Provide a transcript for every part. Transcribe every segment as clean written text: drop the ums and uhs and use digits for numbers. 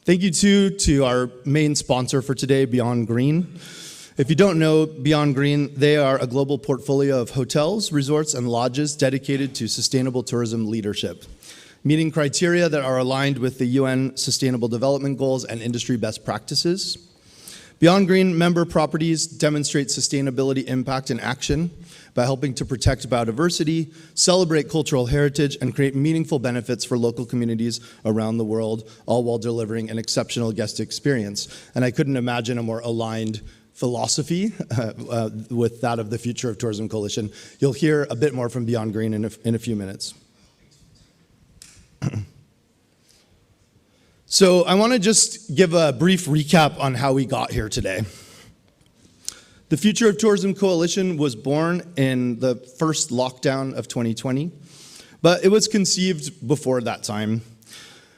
Thank you to our main sponsor for today, Beyond Green. If you don't know Beyond Green, they are a global portfolio of hotels, resorts, and lodges dedicated to sustainable tourism leadership, meeting criteria that are aligned with the UN Sustainable Development Goals and industry best practices. Beyond Green member properties demonstrate sustainability impact in action by helping to protect biodiversity, celebrate cultural heritage, and create meaningful benefits for local communities around the world, all while delivering an exceptional guest experience. And I couldn't imagine a more aligned philosophy with that of the Future of Tourism Coalition. You'll hear a bit more from Beyond Green in a few minutes. So I want to just give a brief recap on how we got here today. The Future of Tourism Coalition was born in the first lockdown of 2020, but it was conceived before that time.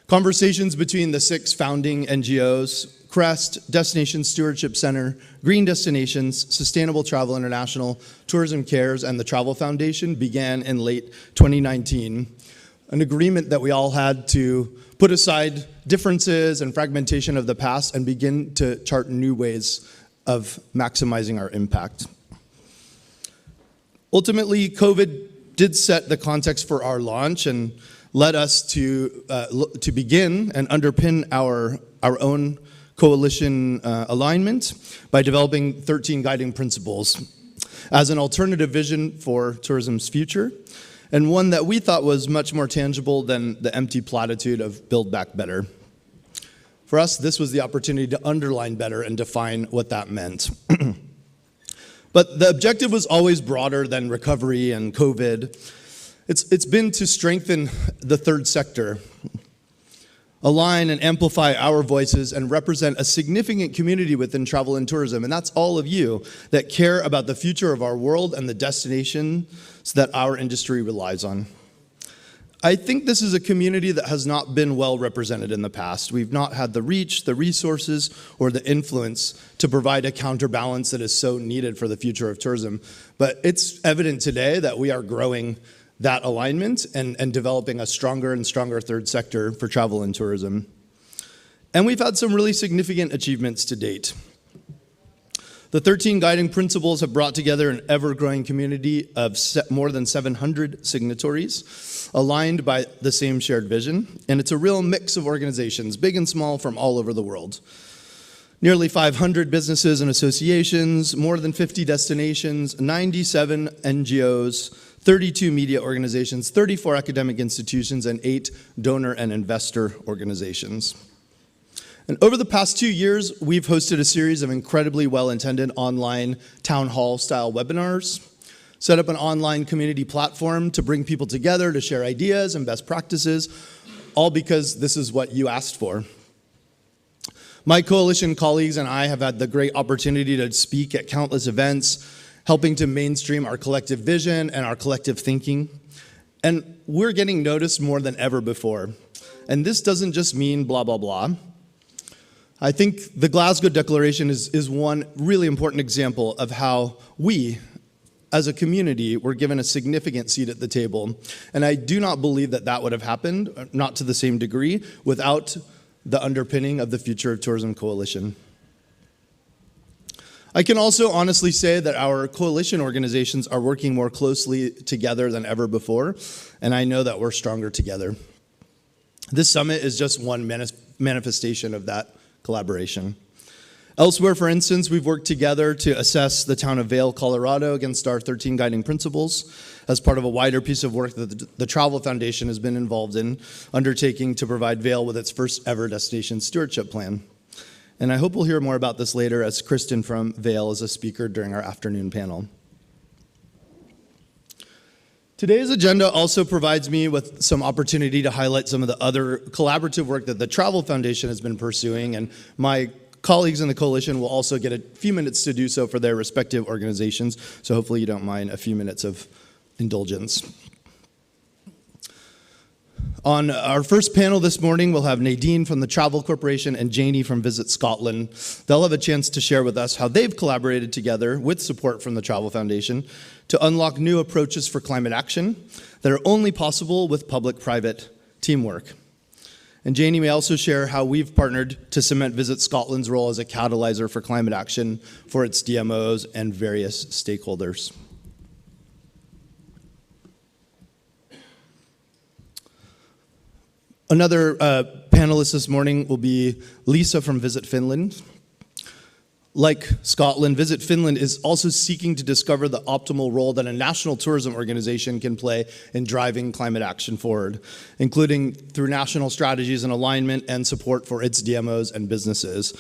Conversations between the 6 founding NGOs, CREST, Destination Stewardship Center, Green Destinations, Sustainable Travel International, Tourism Cares, and the Travel Foundation began in late 2019. An agreement that we all had to put aside differences and fragmentation of the past and begin to chart new ways of maximizing our impact. Ultimately, COVID did set the context for our launch and led us to begin and underpin our own coalition alignment by developing 13 guiding principles as an alternative vision for tourism's future, and one that we thought was much more tangible than the empty platitude of build back better. For us, this was the opportunity to underline better and define what that meant. But the objective was always broader than recovery and COVID. It's been to strengthen the third sector, align and amplify our voices, and represent a significant community within travel and tourism. And that's all of you that care about the future of our world and the destinations that our industry relies on. I think this is a community that has not been well represented in the past. We've not had the reach, the resources, or the influence to provide a counterbalance that is so needed for the future of tourism. But it's evident today that we are growing that alignment and developing a stronger and stronger third sector for travel and tourism. And we've had some really significant achievements to date. The 13 guiding principles have brought together an ever-growing community of more than 700 signatories, aligned by the same shared vision. And it's a real mix of organizations, big and small, from all over the world. Nearly 500 businesses and associations, more than 50 destinations, 97 NGOs, 32 media organizations, 34 academic institutions, and 8 donor and investor organizations. And over the past 2 years, we've hosted a series of incredibly well-intended online town hall-style webinars, set up an online community platform to bring people together to share ideas and best practices, all because this is what you asked for. My coalition colleagues and I have had the great opportunity to speak at countless events, helping to mainstream our collective vision and our collective thinking. And we're getting noticed more than ever before. And this doesn't just mean blah, blah, blah. I think the Glasgow Declaration is one really important example of how we, as a community, were given a significant seat at the table. And I do not believe that that would have happened, not to the same degree, without the underpinning of the Future of Tourism Coalition. I can also honestly say that our coalition organizations are working more closely together than ever before, and I know that we're stronger together. This summit is just one manifestation of that collaboration. Elsewhere, for instance, we've worked together to assess the town of Vail, Colorado against our 13 guiding principles as part of a wider piece of work that the Travel Foundation has been involved in, undertaking to provide Vail with its first ever destination stewardship plan. And I hope we'll hear more about this later as Kristen from Vail is a speaker during our afternoon panel. Today's agenda also provides me with some opportunity to highlight some of the other collaborative work that the Travel Foundation has been pursuing, and my colleagues in the coalition will also get a few minutes to do so for their respective organizations, so hopefully you don't mind a few minutes of indulgence. On our first panel this morning, we'll have Nadine from the Travel Corporation and Janie from Visit Scotland. They'll have a chance to share with us how they've collaborated together with support from the Travel Foundation to unlock new approaches for climate action that are only possible with public-private teamwork. And Janie may also share how we've partnered to cement Visit Scotland's role as a catalyzer for climate action for its DMOs and various stakeholders. Another panelist this morning will be Liisa from Visit Finland. Like Scotland, Visit Finland is also seeking to discover the optimal role that a national tourism organization can play in driving climate action forward, including through national strategies and alignment and support for its DMOs and businesses.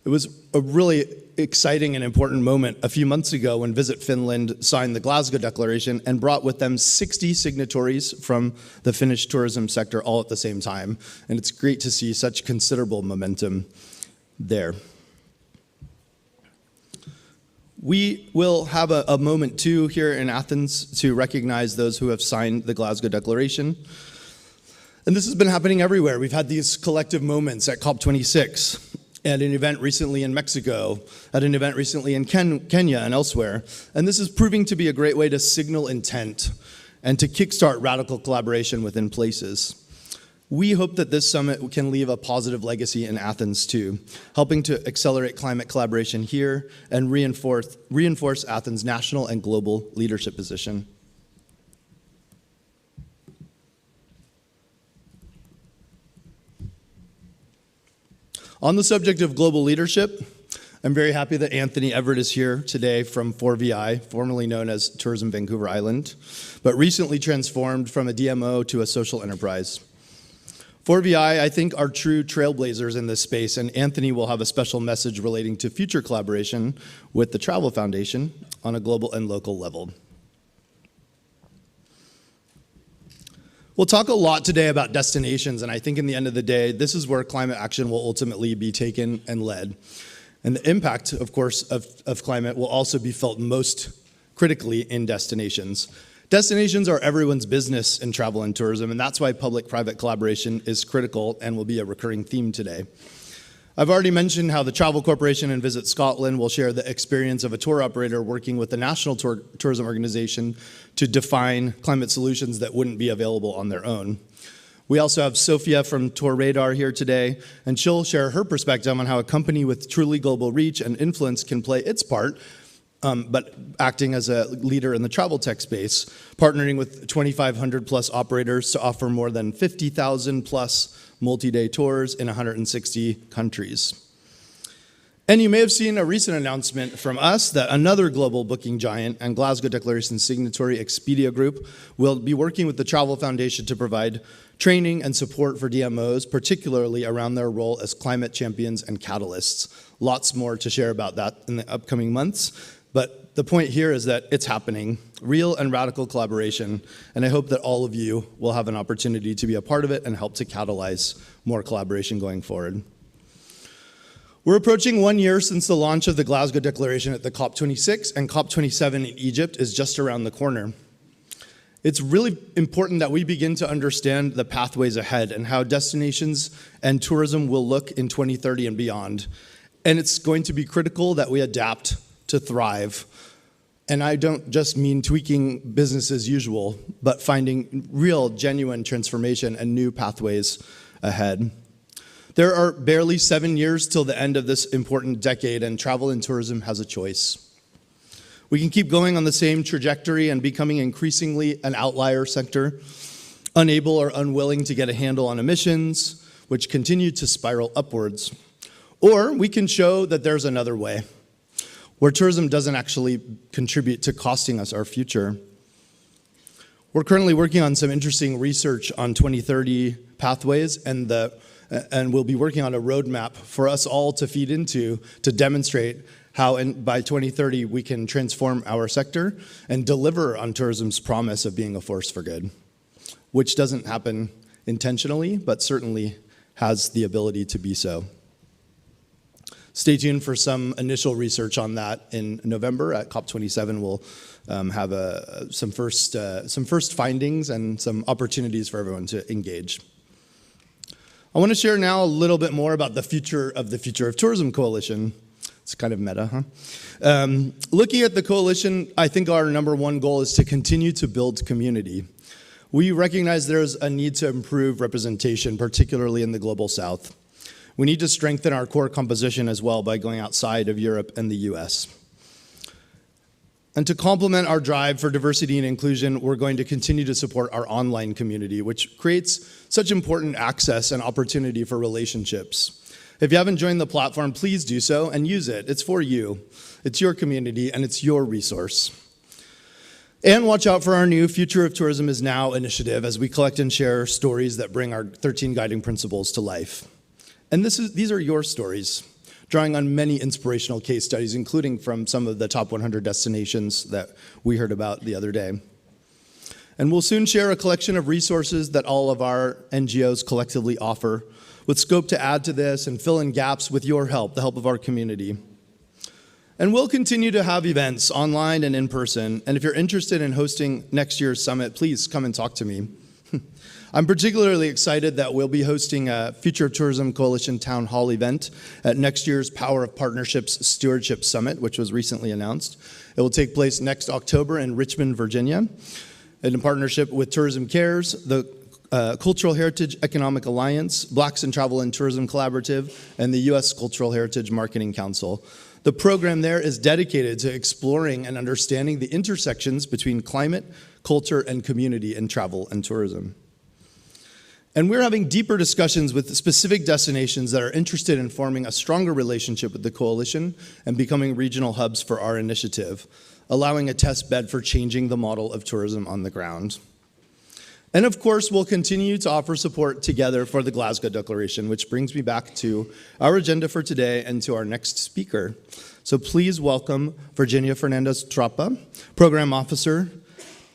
It was a really exciting and important moment a few months ago when Visit Finland signed the Glasgow Declaration and brought with them 60 signatories from the Finnish tourism sector all at the same time. And it's great to see such considerable momentum there. We will have a moment too here in Athens to recognize those who have signed the Glasgow Declaration. And this has been happening everywhere. We've had these collective moments at COP26, at an event recently in Mexico, at an event recently in Kenya and elsewhere. And this is proving to be a great way to signal intent and to kickstart radical collaboration within places. We hope that this summit can leave a positive legacy in Athens too, helping to accelerate climate collaboration here and reinforce Athens' national and global leadership position. On the subject of global leadership, I'm very happy that Anthony Everett is here today from 4VI, formerly known as Tourism Vancouver Island, but recently transformed from a DMO to a social enterprise. 4VI, I think, are true trailblazers in this space, and Anthony will have a special message relating to future collaboration with the Travel Foundation on a global and local level. We'll talk a lot today about destinations, and I think in the end of the day, this is where climate action will ultimately be taken and led. And the impact, of course, of climate will also be felt most critically in destinations. Destinations are everyone's business in travel and tourism, and that's why public-private collaboration is critical and will be a recurring theme today. I've already mentioned how the Travel Corporation and Visit Scotland will share the experience of a tour operator working with the National Tourism Organization to define climate solutions that wouldn't be available on their own. We also have Sophia from Tour Radar here today, and she'll share her perspective on how a company with truly global reach and influence can play its part, but acting as a leader in the travel tech space, partnering with 2,500 plus operators to offer more than 50,000 plus multi-day tours in 160 countries. And you may have seen a recent announcement from us that another global booking giant and Glasgow Declaration signatory, Expedia Group, will be working with the Travel Foundation to provide training and support for DMOs, particularly around their role as climate champions and catalysts. Lots more to share about that in the upcoming months. But the point here is that it's happening, real and radical collaboration, and I hope that all of you will have an opportunity to be a part of it and help to catalyze more collaboration going forward. We're approaching 1 year since the launch of the Glasgow Declaration at the COP26, and COP27 in Egypt is just around the corner. It's really important that we begin to understand the pathways ahead and how destinations and tourism will look in 2030 and beyond. And it's going to be critical that we adapt to thrive. And I don't just mean tweaking business as usual, but finding real, genuine transformation and new pathways ahead. There are barely 7 years till the end of this important decade, and travel and tourism has a choice. We can keep going on the same trajectory and becoming increasingly an outlier sector, unable or unwilling to get a handle on emissions, which continue to spiral upwards. Or we can show that there's another way, where tourism doesn't actually contribute to costing us our future. We're currently working on some interesting research on 2030 pathways, and we'll be working on a roadmap for us all to feed into to demonstrate how by 2030 we can transform our sector and deliver on tourism's promise of being a force for good, which doesn't happen intentionally, but certainly has the ability to be so. Stay tuned for some initial research on that in November at COP27. We'll have some first findings and some opportunities for everyone to engage. I want to share now a little bit more about the Future of Tourism Coalition. It's kind of meta, huh? Looking at the coalition, I think our number one goal is to continue to build community. We recognize there's a need to improve representation, particularly in the Global South. We need to strengthen our core composition as well by going outside of Europe and the US. And to complement our drive for diversity and inclusion, we're going to continue to support our online community, which creates such important access and opportunity for relationships. If you haven't joined the platform, please do so and use it. It's for you. It's your community and it's your resource. And watch out for our new Future of Tourism is Now initiative as we collect and share stories that bring our 13 guiding principles to life. And these are your stories, drawing on many inspirational case studies, including from some of the top 100 destinations that we heard about the other day. And we'll soon share a collection of resources that all of our NGOs collectively offer, with scope to add to this and fill in gaps with your help, the help of our community. And we'll continue to have events online and in person, and if you're interested in hosting next year's summit, please come and talk to me. I'm particularly excited that we'll be hosting a Future of Tourism Coalition Town Hall event at next year's Power of Partnerships Stewardship Summit, which was recently announced. It will take place next October in Richmond, Virginia, in partnership with Tourism Cares, the Cultural Heritage Economic Alliance, Blacks in Travel and Tourism Collaborative, and the U.S. Cultural Heritage Marketing Council. The program there is dedicated to exploring and understanding the intersections between climate, culture, and community in travel and tourism. And we're having deeper discussions with specific destinations that are interested in forming a stronger relationship with the coalition and becoming regional hubs for our initiative, allowing a test bed for changing the model of tourism on the ground. And of course, we'll continue to offer support together for the Glasgow Declaration, which brings me back to our agenda for today and to our next speaker. So please welcome Virginia Fernandez-Trapa, Program Officer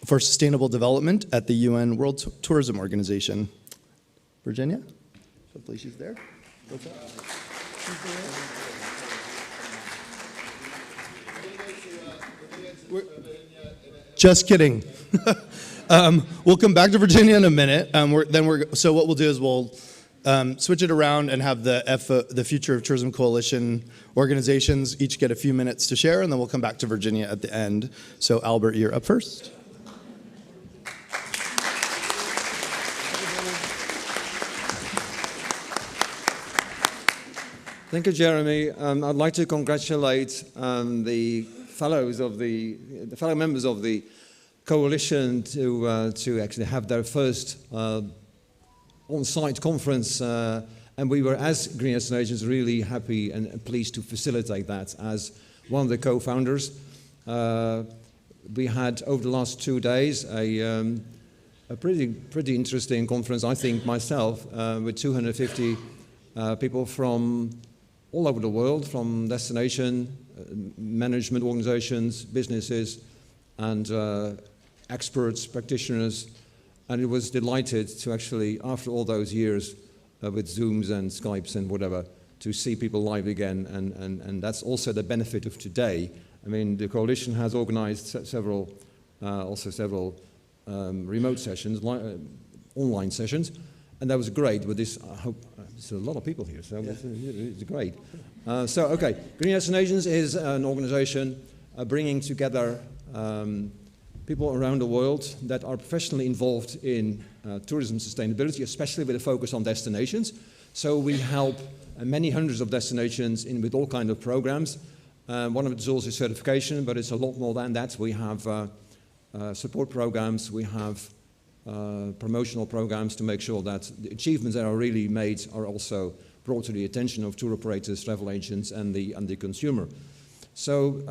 for Sustainable Development at the UN World Tourism Organization. Virginia? Hopefully she's there. Just kidding. We'll come back to Virginia in a minute. So what we'll do is we'll switch it around and have the Future of Tourism Coalition organizations each get a few minutes to share, and then we'll come back to Virginia at the end. So Albert, you're up first. Thank you, Jeremy. I'd like to congratulate the fellow members of the coalition to actually have their first on-site conference, and we were, as Green Destinations, really happy and pleased to facilitate that as one of the co-founders. We had, over the last 2 days, a pretty interesting conference, I think, myself, with 250 people from all over the world, from destination, management organizations, businesses, and experts, practitioners, and it was delighted to actually, after all those years with Zooms and Skypes and whatever, to see people live again, and that's also the benefit of today. I mean, the coalition has organized several remote sessions, online sessions, and that was great. With this, I hope there's a lot of people here, so it's great. Okay, Green Destinations is an organization bringing together people around the world that are professionally involved in tourism sustainability, especially with a focus on destinations. So we help many hundreds of destinations with all kinds of programs. One of it is also certification, but it's a lot more than that. We have support programs, we have promotional programs to make sure that the achievements that are really made are also brought to the attention of tour operators, travel agents, and the consumer. So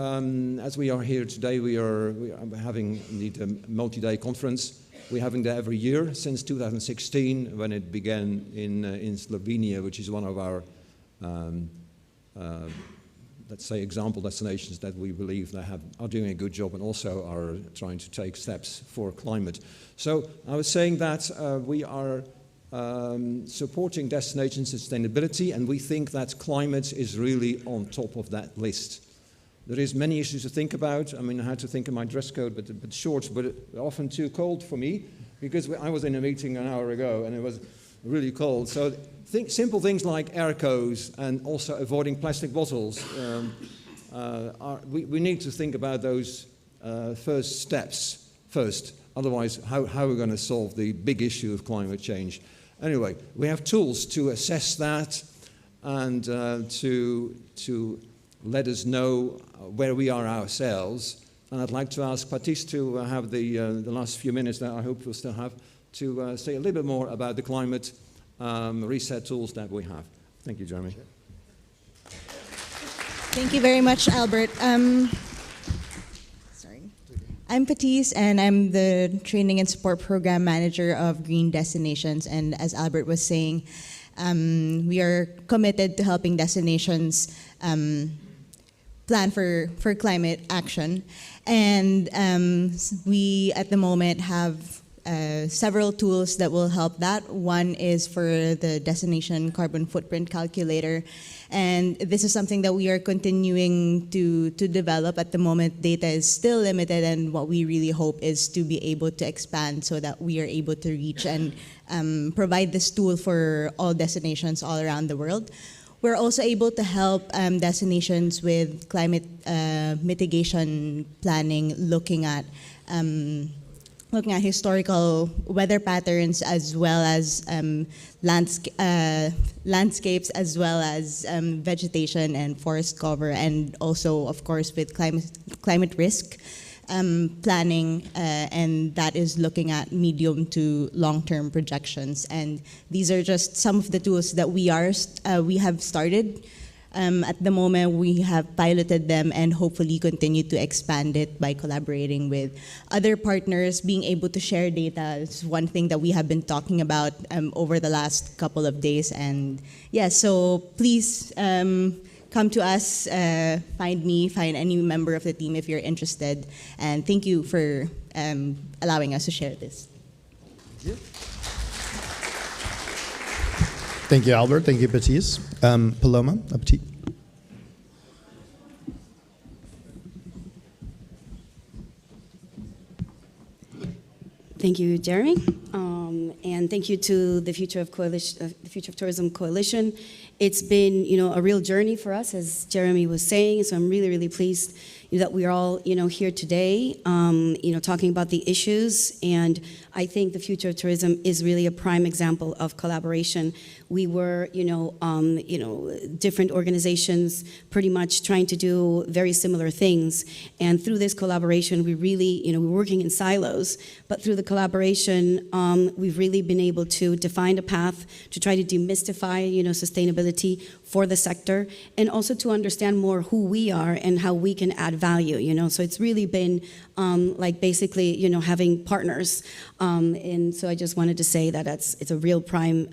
as we are here today, we are having indeed a multi-day conference. We're having that every year since 2016, when it began in Slovenia, which is one of our let's say, example destinations that we believe that are doing a good job and also are trying to take steps for climate. So I was saying that we are supporting destination sustainability, and we think that climate is really on top of that list. There is many issues to think about. I mean, I had to think of my dress code, but shorts, but often too cold for me, because I was in a meeting an hour ago and it was really cold. So simple things like air codes and also avoiding plastic bottles. We need to think about those first first. Otherwise, how are we going to solve the big issue of climate change? Anyway, we have tools to assess that and to let us know where we are ourselves. And I'd like to ask Patrice to have the last few minutes that I hope we'll still have to say a little bit more about the climate reset tools that we have. Thank you, Jeremy. Thank you very much, Albert. I'm Patrice, and I'm the Training and Support Program Manager of Green Destinations. And as Albert was saying, we are committed to helping destinations plan for climate action. And we, at the moment, have several tools that will help that. One is for the Destination Carbon Footprint Calculator. And this is something that we are continuing to develop. At the moment, data is still limited, and what we really hope is to be able to expand so that we are able to reach and provide this tool for all destinations all around the world. We're also able to help destinations with climate mitigation planning, looking at historical weather patterns, as well as landscapes, as well as vegetation and forest cover, and also, of course, with climate risk planning, and that is looking at medium to long-term projections. And these are just some of the tools that we have started. At the moment, we have piloted them and hopefully continue to expand it by collaborating with other partners. Being able to share data is one thing that we have been talking about over the last couple of days. And yeah, so please come to us, find me, find any member of the team if you're interested. And thank you for allowing us to share this. Thank you. Thank you, Albert. Thank you, Patrice. Paloma, up to you. Thank you, Jeremy, and thank you to the Future of Tourism Coalition. It's been, a real journey for us, as Jeremy was saying. So I'm really, really pleased that we're all, here today, talking about the issues. And I think the Future of Tourism is really a prime example of collaboration. We were, different organizations pretty much trying to do very similar things. And through this collaboration, we really, we're working in silos, but through the collaboration, we've really been able to define a path to try to demystify, sustainability for the sector, and also to understand more who we are and how we can add value, So it's really been basically, having partners. And so I just wanted to say that it's a real prime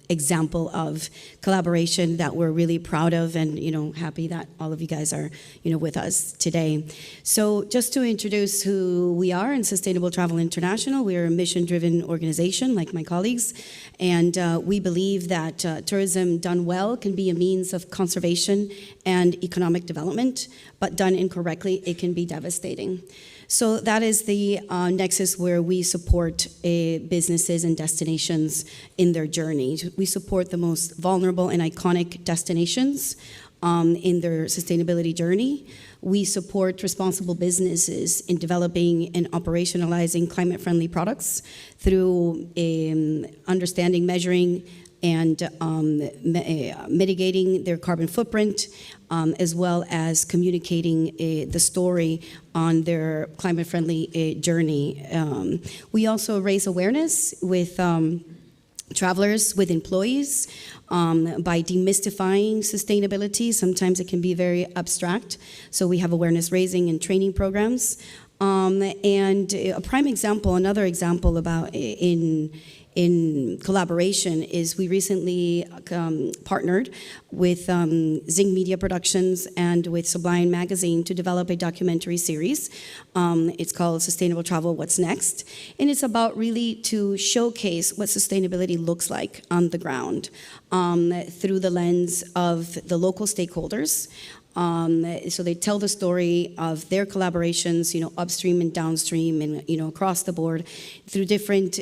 example of collaboration that we're really proud of, and happy that all of you guys are with us today. So just to introduce who we are in Sustainable Travel International, we're a mission-driven organization like my colleagues, and we believe that tourism done well can be a means of conservation and economic development, but done incorrectly, it can be devastating. So that is the nexus where we support businesses and destinations in their journey. We support the most vulnerable and iconic destinations in their sustainability journey. We support responsible businesses in developing and operationalizing climate-friendly products through understanding, measuring, and mitigating their carbon footprint, as well as communicating the story on their climate-friendly journey. We also raise awareness with travelers, with employees, by demystifying sustainability. Sometimes it can be very abstract, so we have awareness raising and training programs. And a prime example, another example about in collaboration is we recently partnered with Zing Media Productions and with Sublime Magazine to develop a documentary series. It's called Sustainable Travel, What's Next? And it's about really to showcase what sustainability looks like on the ground through the lens of the local stakeholders. So they tell the story of their collaborations, upstream and downstream, and across the board, through different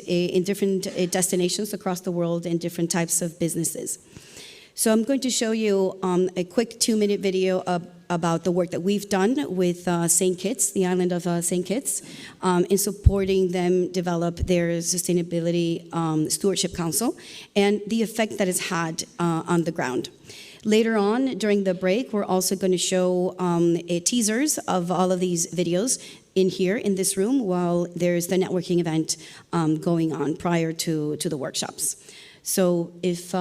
destinations across the world and different types of businesses. So I'm going to show you a quick 2-minute video about the work that we've done with St. Kitts, the island of St. Kitts, in supporting them develop their Sustainability Stewardship Council and the effect that it's had on the ground. Later on, during the break, we're also going to show teasers of all of these videos in here, in this room, while there's the networking event going on prior to the workshops. So if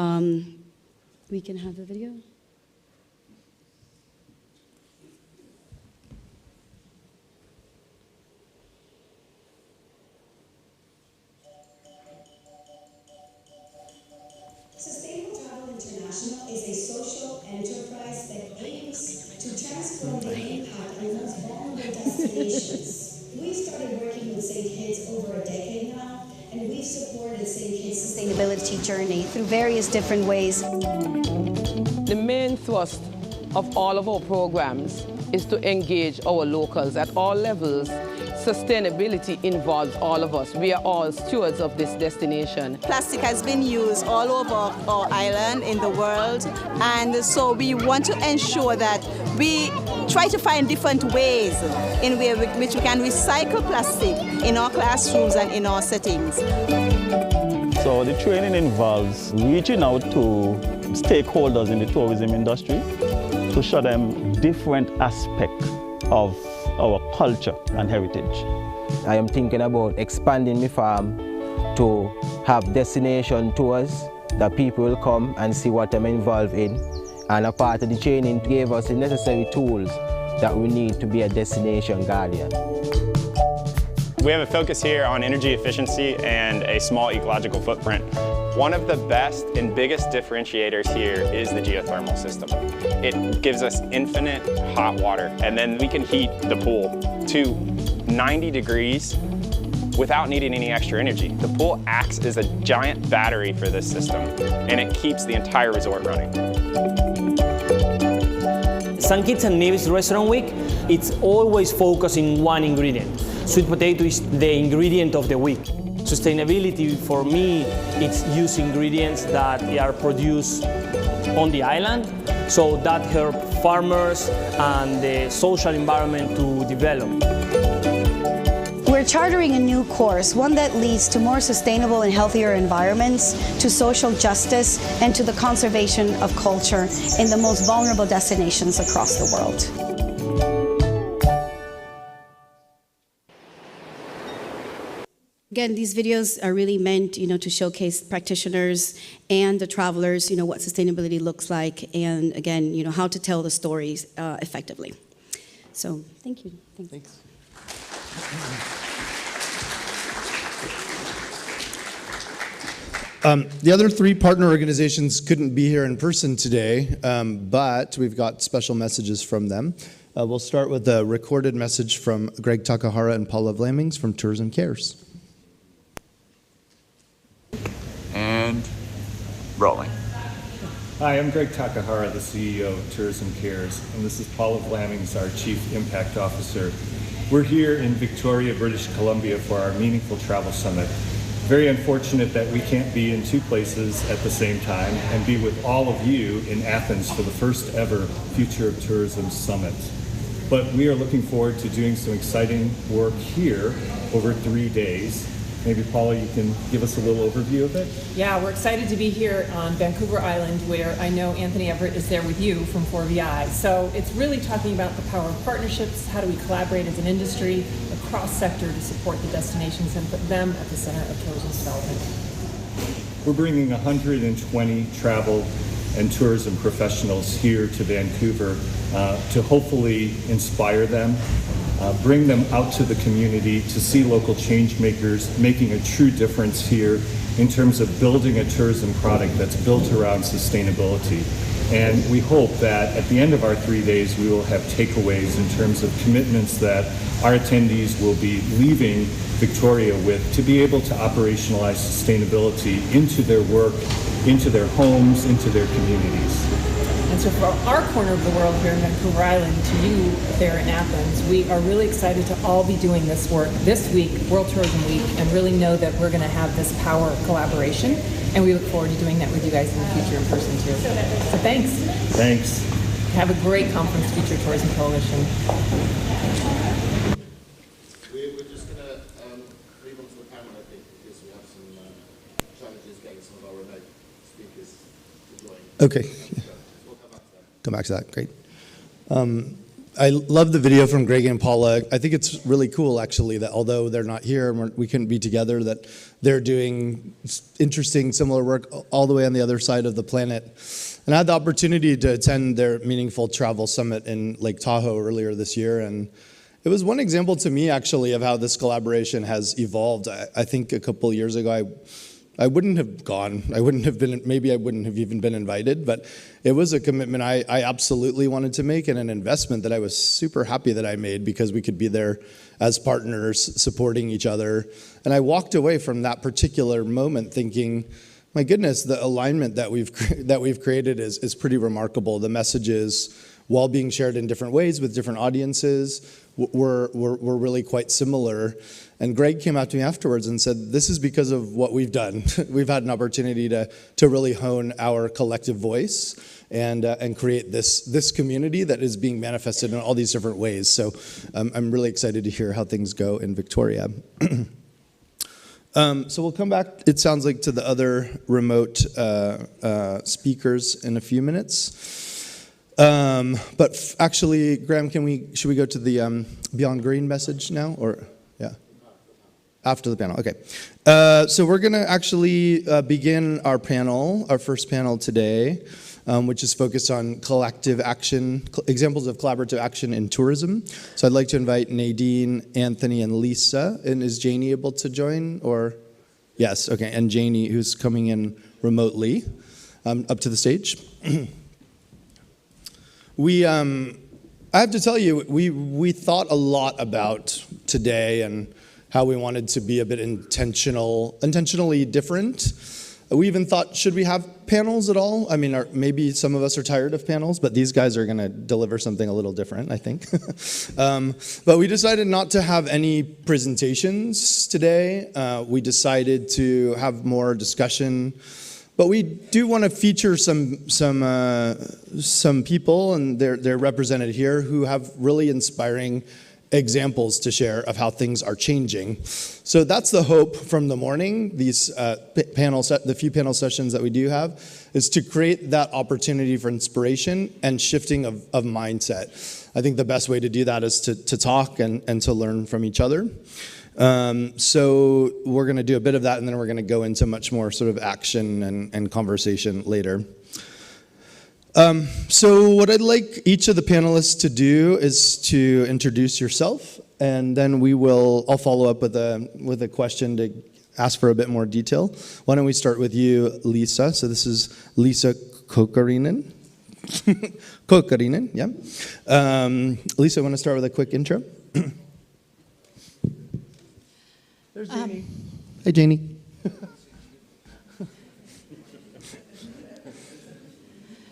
we can have the video. Sustainable Travel International is a social enterprise that aims to transform the impact on the most vulnerable destinations. We've started working with St. Kitts over a decade now, and we've supported St. Kitts' sustainability journey through various different ways. The main thrust of all of our programs is to engage our locals at all levels. Sustainability involves all of us. We are all stewards of this destination. Plastic has been used all over our island, in the world, and so we want to ensure that we try to find different ways in which we can recycle plastic in our classrooms and in our settings. So the training involves reaching out to stakeholders in the tourism industry to show them different aspects of our culture and heritage. I am thinking about expanding my farm to have destination tours that people will come and see what I'm involved in. And a part of the training gave us the necessary tools that we need to be a destination guardian. We have a focus here on energy efficiency and a small ecological footprint. One of the best and biggest differentiators here is the geothermal system. It gives us infinite hot water, and then we can heat the pool to 90 degrees without needing any extra energy. The pool acts as a giant battery for this system, and it keeps the entire resort running. St. Kitts and Nevis Restaurant Week, it's always focusing one ingredient. Sweet potato is the ingredient of the week. Sustainability for me, it's use ingredients that are produced on the island, so that help farmers and the social environment to develop. We're chartering a new course, one that leads to more sustainable and healthier environments, to social justice, and to the conservation of culture in the most vulnerable destinations across the world. Again, these videos are really meant, to showcase practitioners and the travelers, what sustainability looks like, and again, how to tell the stories effectively. So, thank you. Thanks. The other 3 partner organizations couldn't be here in person today, but we've got special messages from them. We'll start with a recorded message from Greg Takehara and Paula Vlamings from Tourism Cares. And rolling. Hi, I'm Greg Takehara, the CEO of Tourism Cares, and this is Paula Vlamings, our Chief Impact Officer. We're here in Victoria, British Columbia for our Meaningful Travel Summit. Very unfortunate that we can't be in 2 places at the same time and be with all of you in Athens for the first ever Future of Tourism Summit. But we are looking forward to doing some exciting work here over 3 days. Maybe, Paula, you can give us a little overview of it? Yeah, we're excited to be here on Vancouver Island, where I know Anthony Everett is there with you from 4VI. So it's really talking about the power of partnerships. How do we collaborate as an industry across sector to support the destinations and put them at the center of tourism development? We're bringing 120 travel and tourism professionals here to Vancouver to hopefully inspire them, bring them out to the community to see local change makers making a true difference here in terms of building a tourism product that's built around sustainability. And we hope that at the end of our 3 days, we will have takeaways in terms of commitments that our attendees will be leaving Victoria with to be able to operationalize sustainability into their work, into their homes, into their communities. And so for our corner of the world here in Vancouver Island, to you there in Athens, we are really excited to all be doing this work this week, World Tourism Week, and really know that we're going to have this power of collaboration And we look forward to doing that with you guys in the future in person too. So thanks. Thanks. Have a great conference, Future Tourism Coalition. We're just going to move on to the panel, I think, because we have some challenges getting some of our remote speakers to join. Okay. We'll come back to that. Great. I love the video from Greg and Paula. I think it's really cool, actually, that although they're not here and we couldn't be together, that they're doing interesting, similar work all the way on the other side of the planet. And I had the opportunity to attend their Meaningful Travel Summit in Lake Tahoe earlier this year, and it was one example to me, actually, of how this collaboration has evolved. I think a couple of years ago, I wouldn't have gone. Maybe I wouldn't have even been invited, but it was a commitment I absolutely wanted to make and an investment that I was super happy that I made because we could be there as partners supporting each other. And I walked away from that particular moment thinking, my goodness, the alignment that we've created is pretty remarkable. The messages, while being shared in different ways with different audiences, were really quite similar. And Greg came out to me afterwards and said, this is because of what we've done. We've had an opportunity to really hone our collective voice and create this community that is being manifested in all these different ways. So I'm really excited to hear how things go in Victoria. So we'll come back, it sounds like, to the other remote speakers in a few minutes. But actually, Graham, should we go to the Beyond Green message now? Or, yeah. After the panel, okay. So we're going to actually begin our panel, our first panel today, which is focused on collective action, examples of collaborative action in tourism. So I'd like to invite Nadine, Anthony, and Liisa. And is Janie able to join? Or yes, okay. And Janie, who's coming in remotely, up to the stage. I have to tell you, we thought a lot about today and how we wanted to be a bit intentionally different. We even thought, should we have panels at all? I mean, maybe some of us are tired of panels, but these guys are going to deliver something a little different, I think. But we decided not to have any presentations today. We decided to have more discussion. But we do want to feature some people, and they're represented here, who have really inspiring examples to share of how things are changing. So that's the hope from the morning. These the few panel sessions that we do have, is to create that opportunity for inspiration and shifting of mindset. I think the best way to do that is to talk and to learn from each other. So we're going to do a bit of that, and then we're going to go into much more sort of action and conversation later. So what I'd like each of the panelists to do is to introduce yourself, and then I'll follow up with a question to ask for a bit more detail. Why don't we start with you, Liisa? So this is Liisa Kokkarinen. Kokkarinen, yeah. Liisa, want to start with a quick intro? There's Janie. Hi, Janie.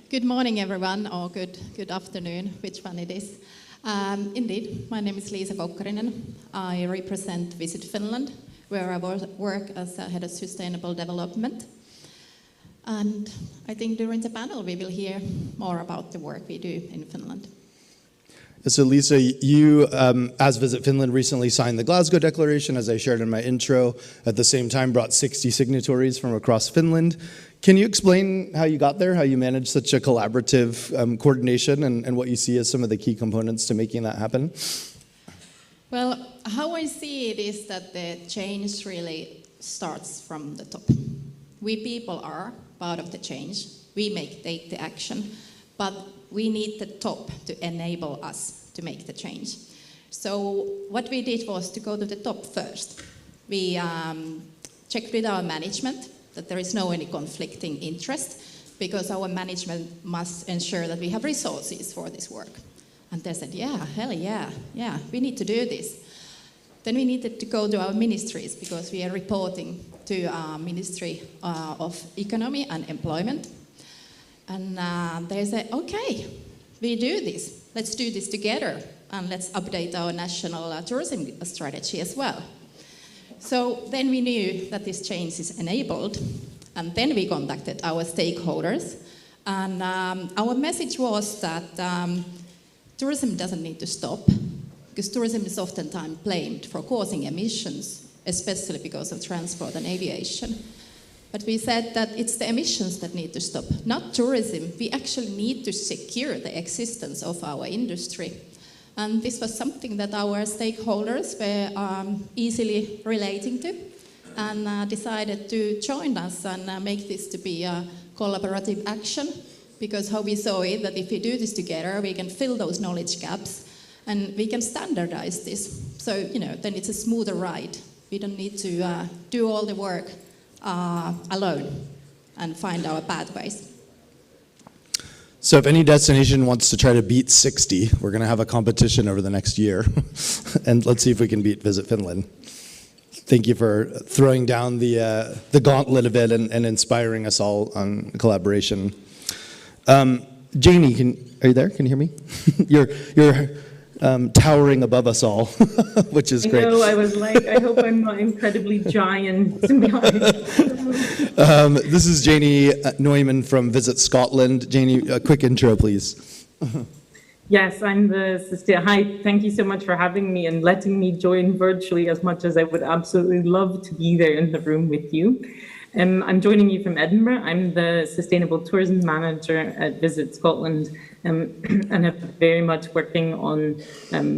Good morning, everyone, or good afternoon, which one it is. Indeed, my name is Liisa Kokkarinen. I represent Visit Finland, where I work as a head of sustainable development. And I think during the panel we will hear more about the work we do in Finland. So Liisa, you, as Visit Finland, recently signed the Glasgow Declaration, as I shared in my intro. At the same time, brought 60 signatories from across Finland. Can you explain how you got there, how you managed such a collaborative coordination, and what you see as some of the key components to making that happen? Well, how I see it is that the change really starts from the top. We people are part of the change. We take the action, but we need the top to enable us to make the change. So what we did was to go to the top first. We checked with our management that there is no any conflicting interest, because our management must ensure that we have resources for this work. And they said, yeah, hell yeah, we need to do this. Then we needed to go to our ministries, because we are reporting to our Ministry of Economy and Employment. And they said, okay, we do this. Let's do this together, and let's update our national tourism strategy as well. So then we knew that this change is enabled, And then we contacted our stakeholders. And our message was that tourism doesn't need to stop, because tourism is oftentimes blamed for causing emissions, especially because of transport and aviation. But we said that it's the emissions that need to stop, not tourism. We actually need to secure the existence of our industry. And this was something that our stakeholders were easily relating to, and decided to join us and make this to be a collaborative action, because how we saw it, that if we do this together, we can fill those knowledge gaps and we can standardize this. So, then it's a smoother ride. We don't need to do all the work alone and find our pathways. So if any destination wants to try to beat 60, we're going to have a competition over the next year. And let's see if we can beat Visit Finland. Thank you for throwing down the gauntlet of it and inspiring us all on collaboration. Janie, are you there? Can you hear me? You're towering above us all, which is great. I know, I was like, I hope I'm not incredibly giant, to be honest. This is Janie Neumann from Visit Scotland. Janie, a quick intro, please. Yes, I'm the sister. Hi, thank you so much for having me and letting me join virtually, as much as I would absolutely love to be there in the room with you. I'm joining you from Edinburgh. I'm the Sustainable Tourism Manager at Visit Scotland, and have very much working on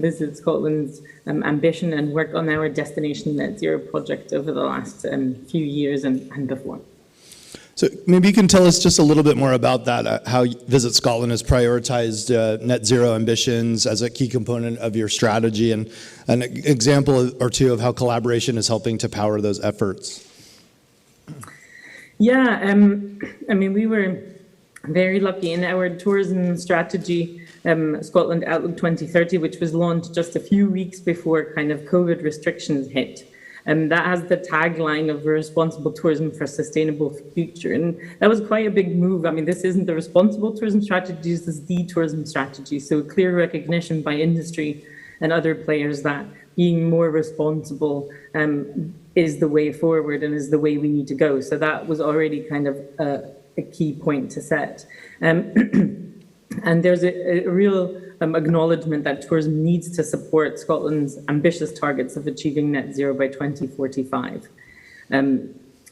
Visit Scotland's ambition and work on our Destination Net Zero project over the last few years and before. So maybe you can tell us just a little bit more about that, how Visit Scotland has prioritized net zero ambitions as a key component of your strategy, and an example or two of how collaboration is helping to power those efforts. Yeah, I mean, we were very lucky in our tourism strategy, Scotland Outlook 2030, which was launched just a few weeks before kind of COVID restrictions hit. And that has the tagline of responsible tourism for a sustainable future. And that was quite a big move. I mean, this isn't the responsible tourism strategy, this is the tourism strategy. So clear recognition by industry and other players that being more responsible is the way forward and is the way we need to go. So that was already kind of a key point to set. And there's a real acknowledgement that tourism needs to support Scotland's ambitious targets of achieving net zero by 2045.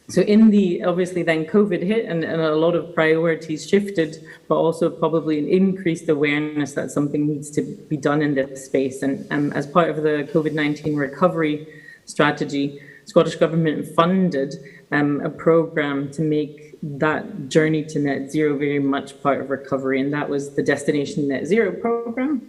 So obviously then COVID hit and a lot of priorities shifted, but also probably an increased awareness that something needs to be done in this space. And as part of the COVID-19 recovery strategy, Scottish Government funded a programme to make that journey to net zero very much part of recovery, and that was the Destination Net Zero programme.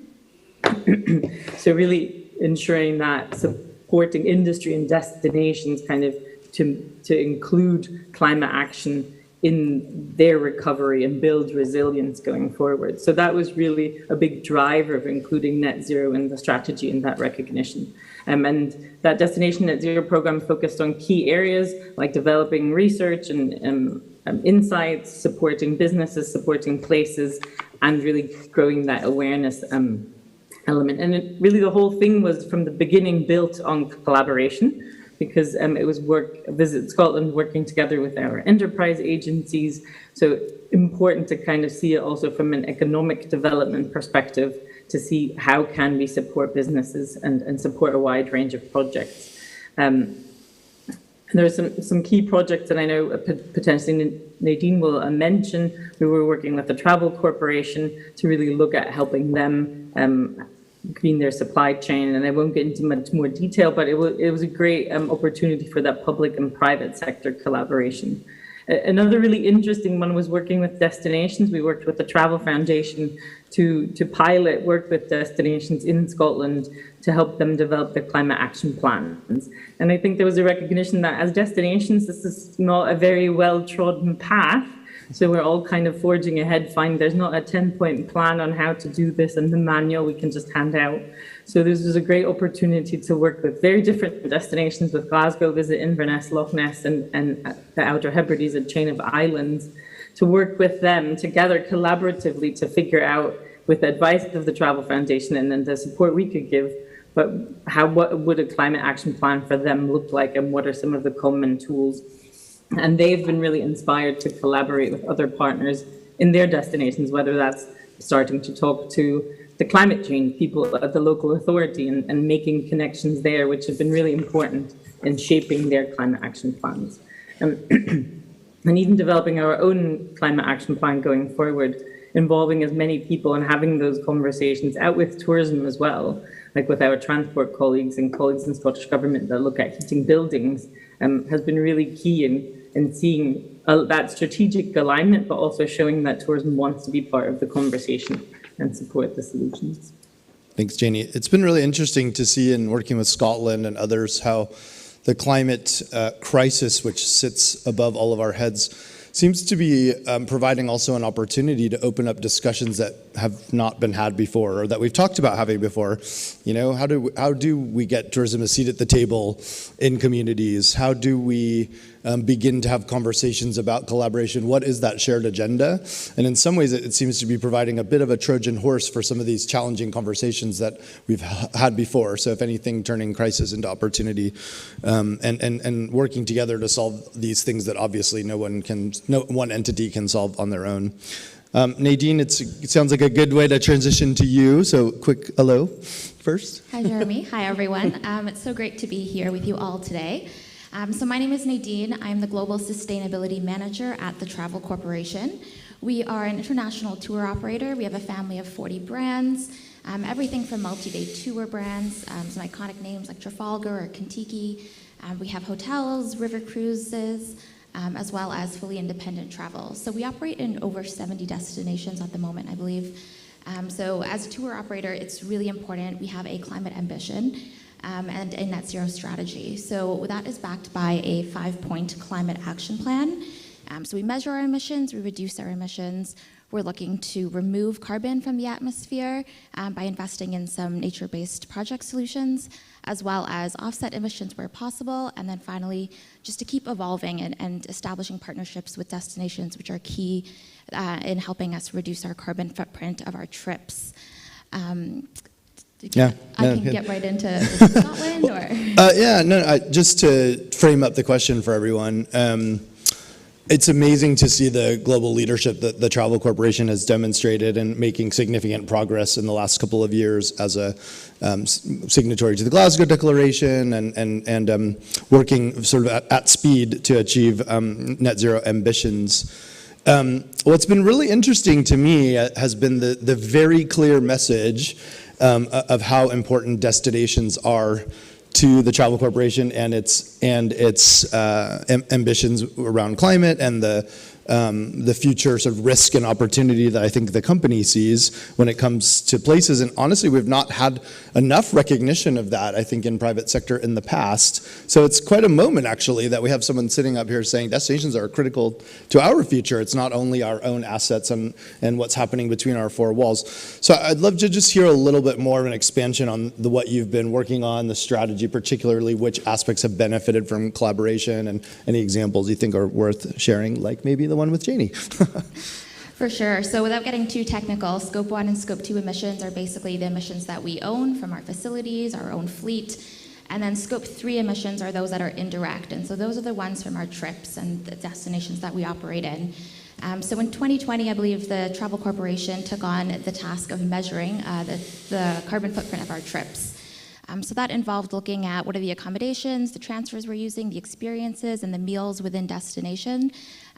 So really ensuring that supporting industry and destinations kind of to include climate action in their recovery and build resilience going forward. So that was really a big driver of including net zero in the strategy and that recognition. And that Destination Net Zero program focused on key areas like developing research and insights, supporting businesses, supporting places, and really growing that awareness element. And really the whole thing was from the beginning built on collaboration, because it was Visit Scotland working together with our enterprise agencies. So important to kind of see it also from an economic development perspective, to see how can we support businesses and support a wide range of projects. There are some key projects that I know potentially Nadine will mention. We were working with the Travel Corporation to really look at helping them green their supply chain, and I won't get into much more detail, but it was a great opportunity for that public and private sector collaboration. Another really interesting one was working with destinations. We worked with the Travel Foundation to pilot work with destinations in Scotland to help them develop their climate action plans. And I think there was a recognition that as destinations, this is not a very well-trodden path. So we're all kind of forging ahead, there's not a 10-point plan on how to do this and the manual we can just hand out. So this was a great opportunity to work with very different destinations, with Glasgow, Visit Inverness, Loch Ness, and the Outer Hebrides, a chain of islands, to work with them together collaboratively to figure out, with the advice of the Travel Foundation and then the support we could give, but what would a climate action plan for them look like, and what are some of the common tools. And they've been really inspired to collaborate with other partners in their destinations, whether that's starting to talk to the climate change people at the local authority and making connections there, which have been really important in shaping their climate action plans. And even developing our own climate action plan going forward, involving as many people and having those conversations out with tourism as well, like with our transport colleagues and colleagues in Scottish Government that look at heating buildings, has been really key in seeing that strategic alignment, but also showing that tourism wants to be part of the conversation and support the solutions. Thanks, Janie. It's been really interesting to see in working with Scotland and others how the climate crisis, which sits above all of our heads, seems to be providing also an opportunity to open up discussions that have not been had before, or that we've talked about having before. You know, how do we get tourism a seat at the table in communities? How do we begin to have conversations about collaboration? What is that shared agenda? And in some ways, it seems to be providing a bit of a Trojan horse for some of these challenging conversations that we've had before. So if anything, turning crisis into opportunity, and working together to solve these things that obviously no one entity can solve on their own. Nadine, it sounds like a good way to transition to you. So quick hello first. Hi, Jeremy. Hi, everyone. It's so great to be here with you all today. So my name is Nadine. I'm the Global Sustainability Manager at the Travel Corporation. We are an international tour operator. We have a family of 40 brands, everything from multi-day tour brands, some iconic names like Trafalgar or Kentucky. We have hotels, river cruises, as well as fully independent travel. So we operate in over 70 destinations at the moment, I believe. So as a tour operator, it's really important we have a climate ambition and a net zero strategy. So that is backed by a 5-point climate action plan. So we measure our emissions, we reduce our emissions. We're looking to remove carbon from the atmosphere by investing in some nature-based project solutions, as well as offset emissions where possible. And then finally, just to keep evolving and establishing partnerships with destinations, which are key in helping us reduce our carbon footprint of our trips. I can get right into Scotland, or? Just to frame up the question for everyone, it's amazing to see the global leadership that the Travel Corporation has demonstrated in making significant progress in the last couple of years as a signatory to the Glasgow Declaration and working sort of at speed to achieve net zero ambitions. What's been really interesting to me has been the very clear message of how important destinations are to the Travel Corporation and its ambitions around climate and the future sort of risk and opportunity that I think the company sees when it comes to places. And honestly, we've not had enough recognition of that, I think, in private sector in the past. So it's quite a moment, actually, that we have someone sitting up here saying destinations are critical to our future. It's not only our own assets and what's happening between our four walls. So I'd love to just hear a little bit more of an expansion on what you've been working on, the strategy, particularly which aspects have benefited from collaboration, and any examples you think are worth sharing, like maybe the one with Janie. For sure. So without getting too technical, Scope 1 and Scope 2 emissions are basically the emissions that we own from our facilities, our own fleet. And then Scope 3 emissions are those that are indirect. And so those are the ones from our trips and the destinations that we operate in. So in 2020, I believe the Travel Corporation took on the task of measuring the carbon footprint of our trips. So that involved looking at what are the accommodations, the transfers we're using, the experiences, and the meals within destination,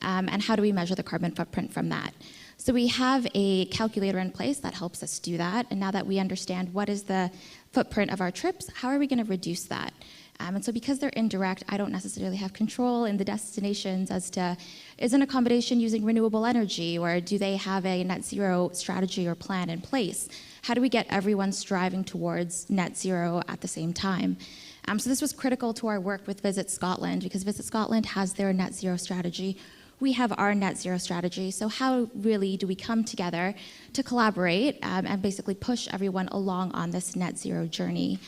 and how do we measure the carbon footprint from that. So we have a calculator in place that helps us do that, and now that we understand what is the footprint of our trips, how are we going to reduce that? And so because they're indirect, I don't necessarily have control in the destinations as to, is an accommodation using renewable energy, or do they have a net zero strategy or plan in place? How do we get everyone striving towards net zero at the same time? So this was critical to our work with Visit Scotland, because Visit Scotland has their net zero strategy. We have our net zero strategy. So how really do we come together to collaborate and basically push everyone along on this net zero journey?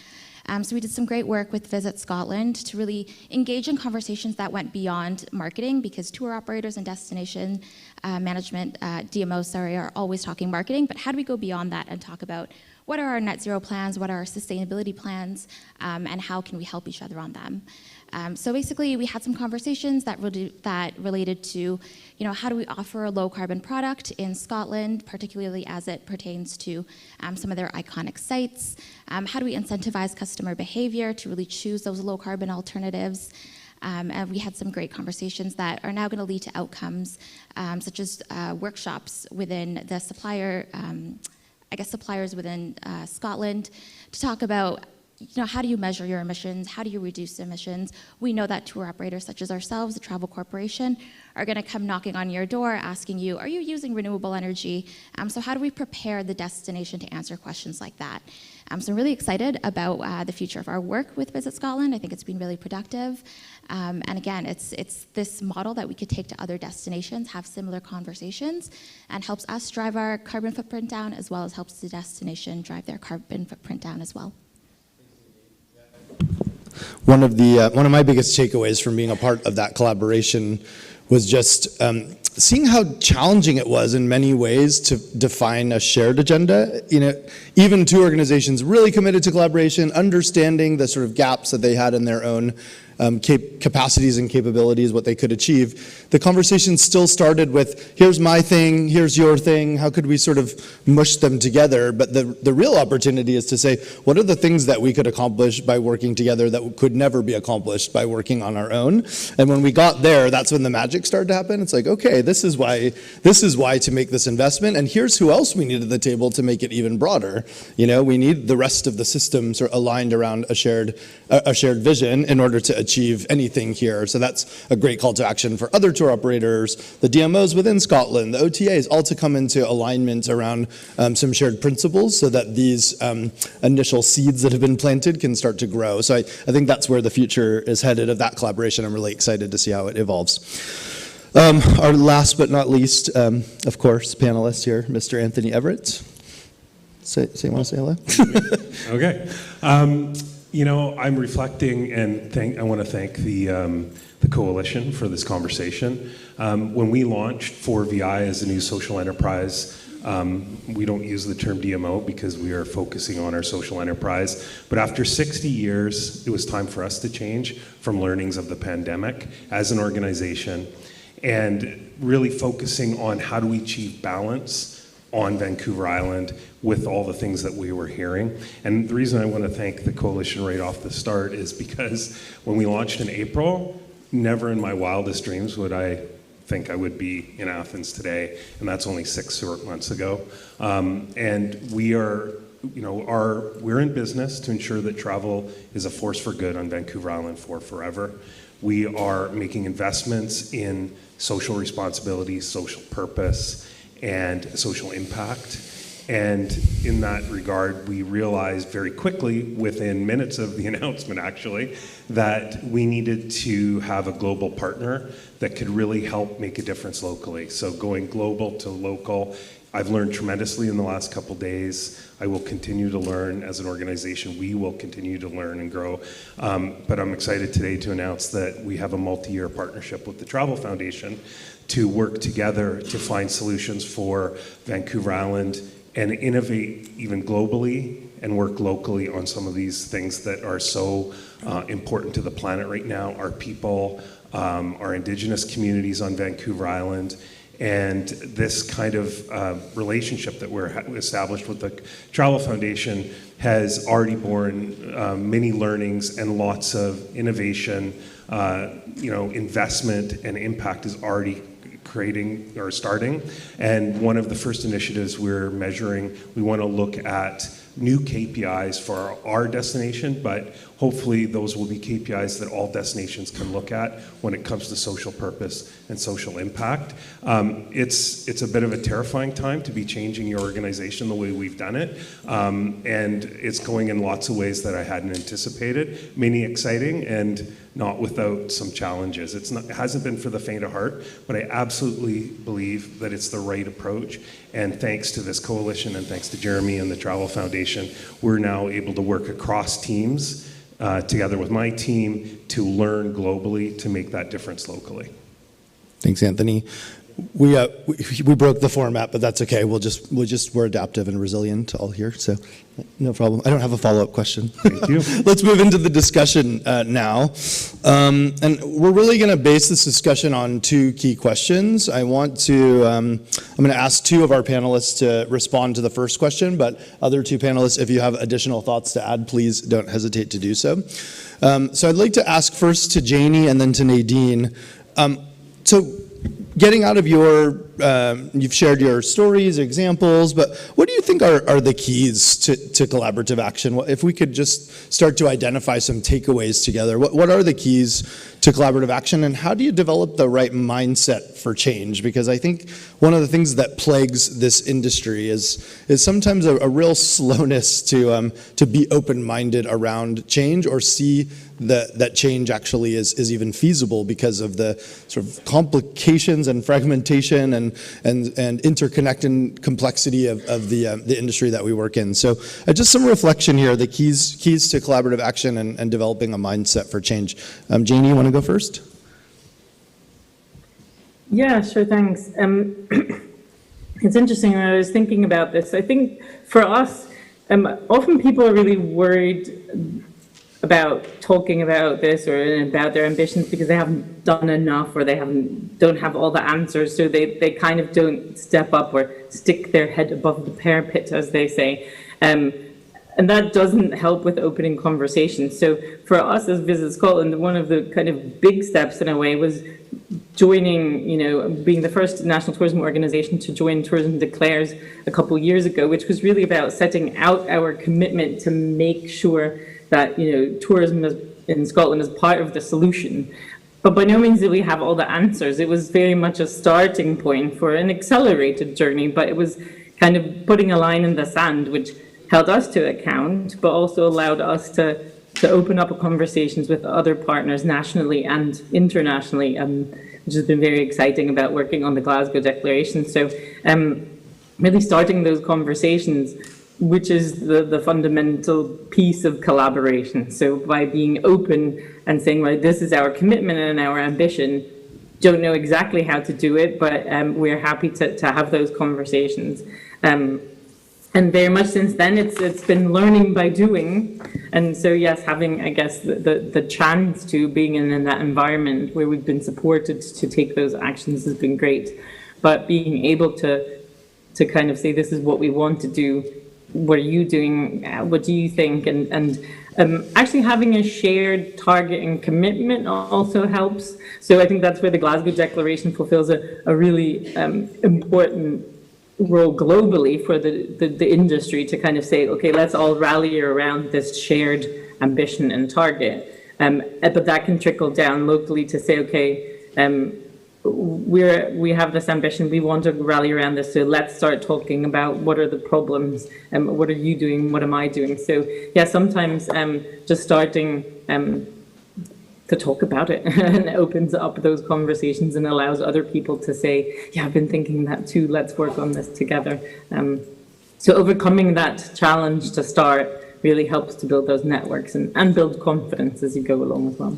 So we did some great work with Visit Scotland to really engage in conversations that went beyond marketing, because tour operators and destination management, DMOs, are always talking marketing, but how do we go beyond that and talk about what are our net zero plans, what are our sustainability plans, and how can we help each other on them. So basically, we had some conversations that related to, how do we offer a low carbon product in Scotland, particularly as it pertains to some of their iconic sites. How do we incentivize customer behavior to really choose those low carbon alternatives? And we had some great conversations that are now going to lead to outcomes, such as workshops within the suppliers within Scotland to talk about, how do you measure your emissions? How do you reduce emissions? We know that tour operators such as ourselves, the Travel Corporation, are going to come knocking on your door asking you, are you using renewable energy? So how do we prepare the destination to answer questions like that? So I'm really excited about the future of our work with Visit Scotland. I think it's been really productive. And again, it's this model that we could take to other destinations, have similar conversations, and helps us drive our carbon footprint down, as well as helps the destination drive their carbon footprint down as well. One of my biggest takeaways from being a part of that collaboration was just seeing how challenging it was in many ways to define a shared agenda. Even two organizations really committed to collaboration, understanding the sort of gaps that they had in their own capacities and capabilities, what they could achieve. The conversation still started with, here's my thing, here's your thing, how could we sort of mush them together? But the real opportunity is to say, what are the things that we could accomplish by working together that could never be accomplished by working on our own? And when we got there, that's when the magic started to happen. It's like, okay, this is why to make this investment, and here's who else we need at the table to make it even broader. We need the rest of the system sort of aligned around a shared vision in order to achieve anything here. So that's a great call to action for other tour operators, the DMOs within Scotland, the OTAs, all to come into alignment around some shared principles so that these initial seeds that have been planted can start to grow. So I think that's where the future is headed of that collaboration. I'm really excited to see how it evolves. Our last but not least, of course, panelist here, Mr. Anthony Everett. You want to say hello? Okay. I'm reflecting, and I want to thank the coalition for this conversation. When we launched 4VI as a new social enterprise, we don't use the term DMO because we are focusing on our social enterprise. But after 60 years, it was time for us to change from learnings of the pandemic as an organization and really focusing on how do we achieve balance on Vancouver Island with all the things that we were hearing. And the reason I want to thank the coalition right off the start is because when we launched in April, never in my wildest dreams would I think I would be in Athens today, and that's only 6 short months ago. And we are, we're in business to ensure that travel is a force for good on Vancouver Island for forever. We are making investments in social responsibility, social purpose, and social impact. And in that regard, we realized very quickly, within minutes of the announcement actually, that we needed to have a global partner that could really help make a difference locally. So going global to local, I've learned tremendously in the last couple days. I will continue to learn as an organization. We will continue to learn and grow. But I'm excited today to announce that we have a multi-year partnership with the Travel Foundation to work together to find solutions for Vancouver Island and innovate even globally and work locally on some of these things that are so important to the planet right now, our people, our Indigenous communities on Vancouver Island. And this kind of relationship that we're established with the Travel Foundation has already borne many learnings and lots of innovation, investment and impact is already creating or starting. And one of the first initiatives we're measuring, we want to look at new KPIs for our destination, but hopefully those will be KPIs that all destinations can look at when it comes to social purpose and social impact. It's a bit of a terrifying time to be changing your organization the way we've done it, and it's going in lots of ways that I hadn't anticipated, many exciting and not without some challenges. It hasn't been for the faint of heart, but I absolutely believe that it's the right approach. And thanks to this coalition and thanks to Jeremy and the Travel Foundation, we're now able to work across teams together with my team to learn globally to make that difference locally. Thanks, Anthony. We broke the format, but that's okay. We're adaptive and resilient all here, so no problem. I don't have a follow-up question. Thank you. Let's move into the discussion now. And we're really going to base this discussion on two key questions. I'm going to ask two of our panelists to respond to the first question, but other two panelists, if you have additional thoughts to add, please don't hesitate to do so. So I'd like to ask first to Janie and then to Nadine. So getting out of you've shared your stories, examples, but what do you think are the keys to collaborative action? If we could just start to identify some takeaways together, what are the keys to collaborative action, and how do you develop the right mindset for change? Because I think one of the things that plagues this industry is sometimes a real slowness to be open-minded around change or see that change actually is even feasible because of the sort of complications and fragmentation and interconnected complexity of the industry that we work in. So just some reflection here, the keys to collaborative action and developing a mindset for change. Janie, you want to go first? Yeah, sure, thanks. It's interesting when I was thinking about this. I think for us, often people are really worried about talking about this or about their ambitions because they haven't done enough or they don't have all the answers, so they kind of don't step up or stick their head above the parapet, as they say. And that doesn't help with opening conversations. So for us as Visit Scotland, one of the kind of big steps in a way was joining, being the first national tourism organisation to join Tourism Declares a couple of years ago, which was really about setting out our commitment to make sure that tourism in Scotland is part of the solution. But by no means did we have all the answers. It was very much a starting point for an accelerated journey, but it was kind of putting a line in the sand, which held us to account, but also allowed us to open up conversations with other partners nationally and internationally, which has been very exciting about working on the Glasgow Declaration. So really starting those conversations, which is the fundamental piece of collaboration. So by being open and saying, right, this is our commitment and our ambition, don't know exactly how to do it, but we're happy to have those conversations. And very much since then, it's been learning by doing. And so, yes, having, I guess, the chance to being in that environment where we've been supported to take those actions has been great. But being able to kind of say, this is what we want to do, what are you doing, what do you think? And actually having a shared target and commitment also helps. So I think that's where the Glasgow Declaration fulfills a really important role globally for the industry to kind of say, okay, let's all rally around this shared ambition and target. But that can trickle down locally to say, okay, we have this ambition, we want to rally around this, so let's start talking about what are the problems, and what are you doing, what am I doing? So yeah, sometimes just starting to talk about it and opens up those conversations and allows other people to say, yeah, I've been thinking that too, let's work on this together. So overcoming that challenge to start really helps to build those networks and build confidence as you go along as well.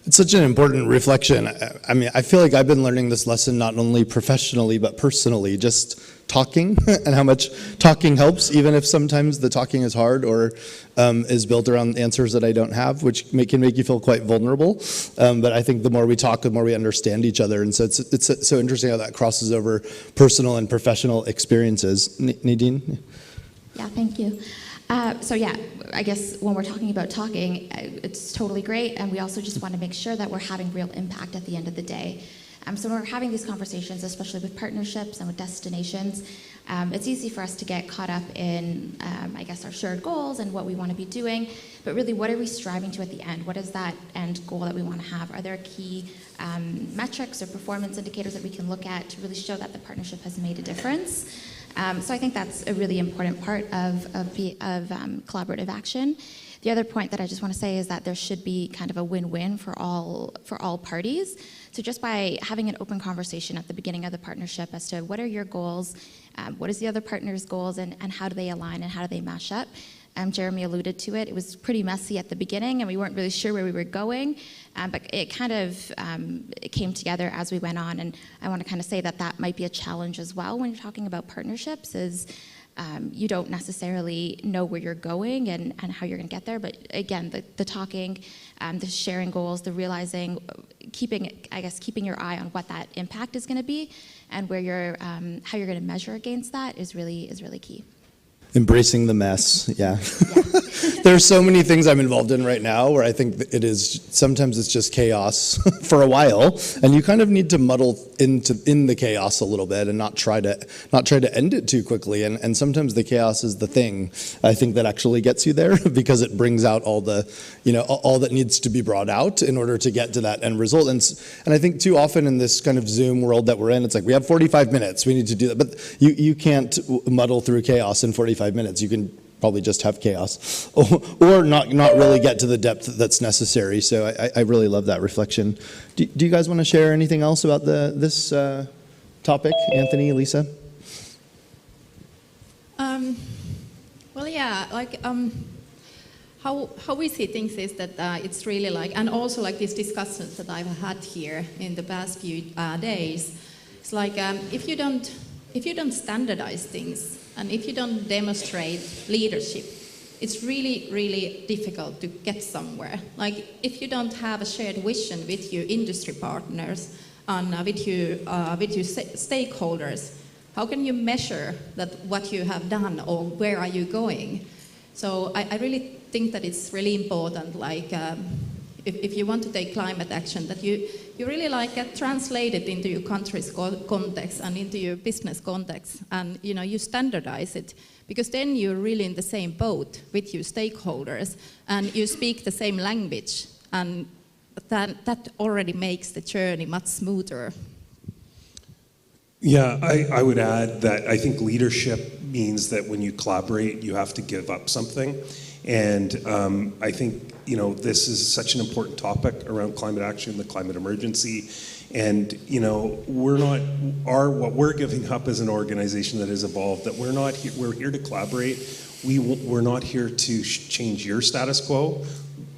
It's such an important reflection. I mean, I feel like I've been learning this lesson not only professionally, but personally, just talking and how much talking helps, even if sometimes the talking is hard or is built around answers that I don't have, which can make you feel quite vulnerable. But I think the more we talk, the more we understand each other. And so it's so interesting how that crosses over personal and professional experiences. Nadine? Yeah, thank you. So yeah, I guess when we're talking about talking, it's totally great, and we also just want to make sure that we're having real impact at the end of the day. So when we're having these conversations, especially with partnerships and with destinations, it's easy for us to get caught up in, I guess, our shared goals and what we want to be doing, but really what are we striving to at the end? What is that end goal that we want to have? Are there key metrics or performance indicators that we can look at to really show that the partnership has made a difference? So I think that's a really important part of collaborative action. The other point that I just want to say is that there should be kind of a win-win for all parties. So just by having an open conversation at the beginning of the partnership as to what are your goals, what is the other partner's goals, and how do they align and how do they mash up, Jeremy alluded to it. It was pretty messy at the beginning, and we weren't really sure where we were going, but it kind of it came together as we went on. And I want to kind of say that that might be a challenge as well when you're talking about partnerships, is you don't necessarily know where you're going and how you're going to get there. But again, the talking, the sharing goals, the realizing, keeping your eye on what that impact is going to be, and where you're, how you're going to measure against that is really key. Embracing the mess, yeah. There's so many things I'm involved in right now where I think it is, sometimes it's just chaos for a while, and you kind of need to muddle in the chaos a little bit and not try to end it too quickly. And sometimes the chaos is the thing, I think, that actually gets you there, because it brings out all the, all that needs to be brought out in order to get to that end result. And I think too often in this kind of Zoom world that we're in, it's like, we have 45 minutes, we need to do that. But you can't muddle through chaos in 45 minutes. You can probably just have chaos or not really get to the depth that's necessary. So I really love that reflection. Do you guys want to share anything else about this topic? Anthony, Liisa? Well, yeah, like how we see things is that it's really like, and also like these discussions that I've had here in the past few days, it's like if you don't standardize things, and if you don't demonstrate leadership, it's really, really difficult to get somewhere. Like if you don't have a shared vision with your industry partners and with your stakeholders, how can you measure that what you have done, or where are you going? So I really think that it's really important, like if you want to take climate action, that you really translate it into your country's context and into your business context, and you standardize it, because then you're really in the same boat with your stakeholders and you speak the same language, and that already makes the journey much smoother. Yeah, I would add that I think leadership means that when you collaborate, you have to give up something. And I think, this is such an important topic around climate action, the climate emergency. And, what we're giving up as an organization that has evolved, that we're here to collaborate. We're not here to change your status quo.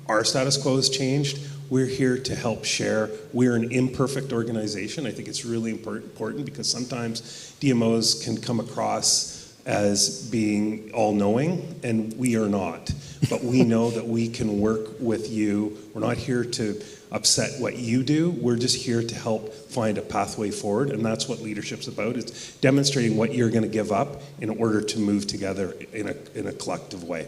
Our status quo has changed. We're here to help share. We're an imperfect organization. I think it's really important because sometimes DMOs can come across as being all-knowing, and we are not. But we know that we can work with you. We're not here to upset what you do. We're just here to help find a pathway forward, and that's what leadership's about, is demonstrating what you're going to give up in order to move together in a collective way.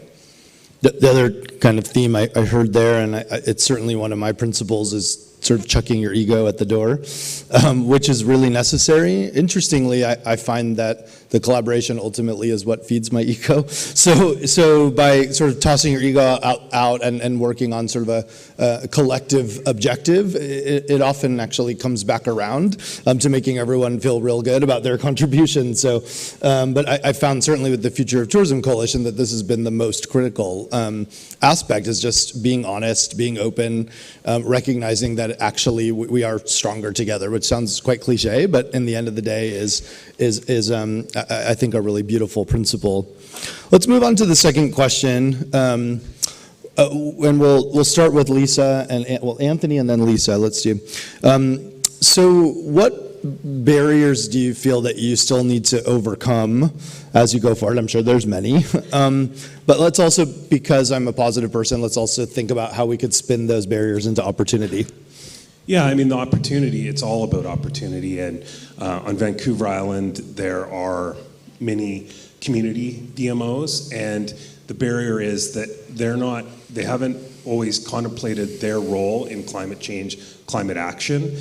The other kind of theme I heard there, and it's certainly one of my principles, is sort of chucking your ego at the door, which is really necessary. Interestingly, I find that the collaboration ultimately is what feeds my ego. So by sort of tossing your ego out and working on sort of a collective objective, it often actually comes back around to making everyone feel real good about their contribution. So, but I found certainly with the Future of Tourism Coalition that this has been the most critical aspect, is just being honest, being open, recognizing that actually we are stronger together, which sounds quite cliche, but in the end of the day is I think a really beautiful principle. Let's move on to the second question, and we'll start with Liisa and Anthony and then Liisa. Let's do. So what barriers do you feel that you still need to overcome as you go forward? I'm sure there's many, but let's also, because I'm a positive person, let's also think about how we could spin those barriers into opportunity. Yeah, I mean, the opportunity, it's all about opportunity. And on Vancouver Island, there are many community DMOs, and the barrier is that they haven't always contemplated their role in climate change, climate action.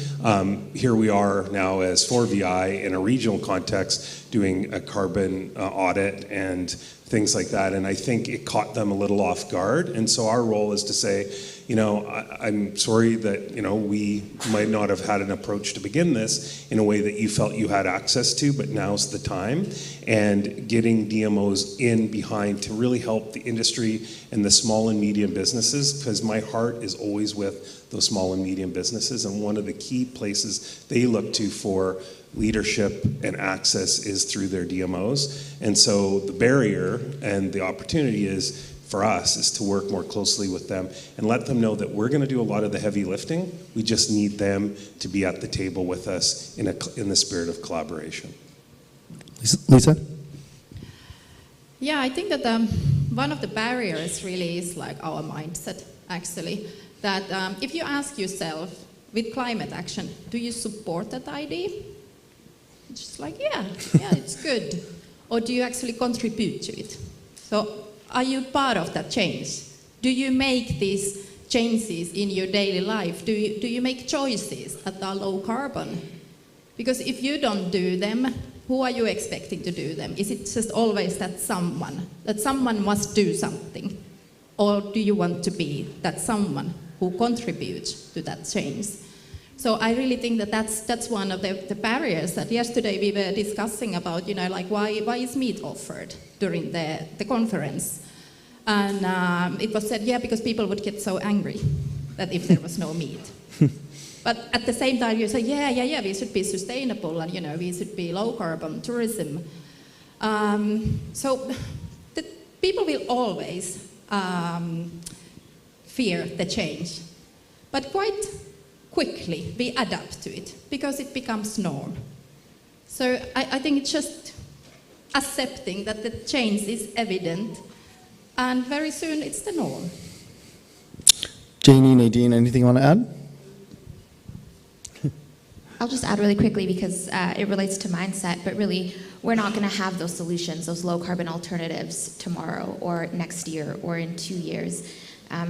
Here we are now as 4VI in a regional context doing a carbon audit and things like that, and I think it caught them a little off guard. And so our role is to say, I'm sorry that, we might not have had an approach to begin this in a way that you felt you had access to, but now's the time. And getting DMOs in behind to really help the industry and the small and medium businesses, because my heart is always with those small and medium businesses. And one of the key places they look to for leadership and access is through their DMOs. And so the barrier and the opportunity is for us is to work more closely with them and let them know that we're going to do a lot of the heavy lifting. We just need them to be at the table with us in the spirit of collaboration. Liisa? Yeah, I think that one of the barriers really is like our mindset, actually. That if you ask yourself, with climate action, do you support that idea? It's just like, yeah, it's good. Or do you actually contribute to it? So are you part of that change? Do you make these changes in your daily life? Do you make choices that are low carbon? Because if you don't do them, who are you expecting to do them? Is it just always that someone must do something? Or do you want to be that someone who contributes to that change? So I really think that that's one of the barriers that yesterday we were discussing about, like why is meat offered during the conference? And it was said, because people would get so angry that if there was no meat. But at the same time you say, we should be sustainable and we should be low carbon tourism. So the people will always fear the change. But quite quickly we adapt to it because it becomes norm. So I think it's just accepting that the change is evident and very soon it's the norm. Janie, Nadine, anything you want to add? I'll just add really quickly because it relates to mindset, but really we're not going to have those solutions, those low carbon alternatives tomorrow or next year or in 2 years.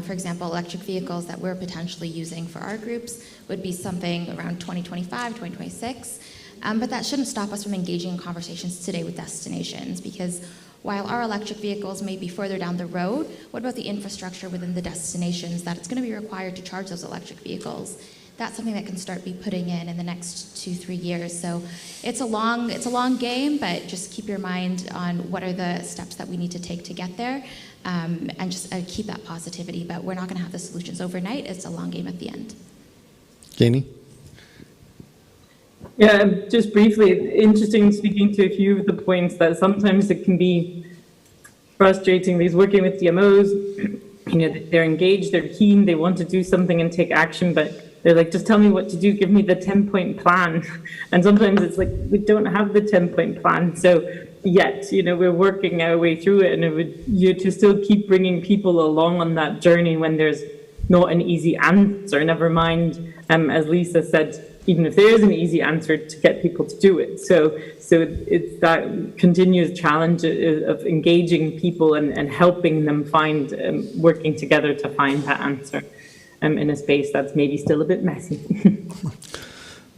For example, electric vehicles that we're potentially using for our groups would be something around 2025, 2026. But that shouldn't stop us from engaging in conversations today with destinations, because while our electric vehicles may be further down the road, what about the infrastructure within the destinations that it's going to be required to charge those electric vehicles? That's something that can start be putting in the next 2-3 years. So it's a long game, but just keep your mind on what are the steps that we need to take to get there, and just keep that positivity. But we're not going to have the solutions overnight. It's a long game at the end. Janie? Yeah, just briefly, interesting speaking to a few of the points that sometimes it can be frustrating. These working with DMOs, they're engaged, they're keen, they want to do something and take action, but they're like, just tell me what to do, give me the 10-point plan. And sometimes it's like, we don't have the 10-point plan. So yet, we're working our way through it, and to still keep bringing people along on that journey when there's not an easy answer, never mind, as Liisa said, even if there is an easy answer, to get people to do it. So it's that continuous challenge of engaging people and helping them find, working together to find that answer. In a space that's maybe still a bit messy.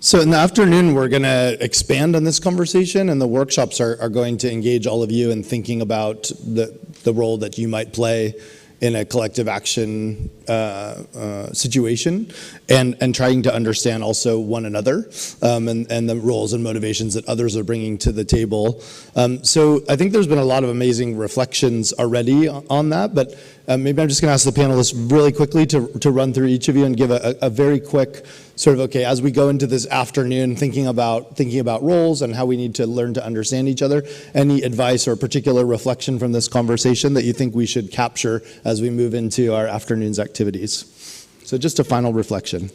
So in the afternoon, we're going to expand on this conversation, and the workshops are going to engage all of you in thinking about the role that you might play in a collective action situation, and trying to understand also one another, and the roles and motivations that others are bringing to the table. So I think there's been a lot of amazing reflections already on that, but maybe I'm just going to ask the panelists really quickly to run through each of you and give a very quick sort of, okay, as we go into this afternoon thinking about roles and how we need to learn to understand each other, any advice or particular reflection from this conversation that you think we should capture as we move into our afternoon's activities? So just a final reflection.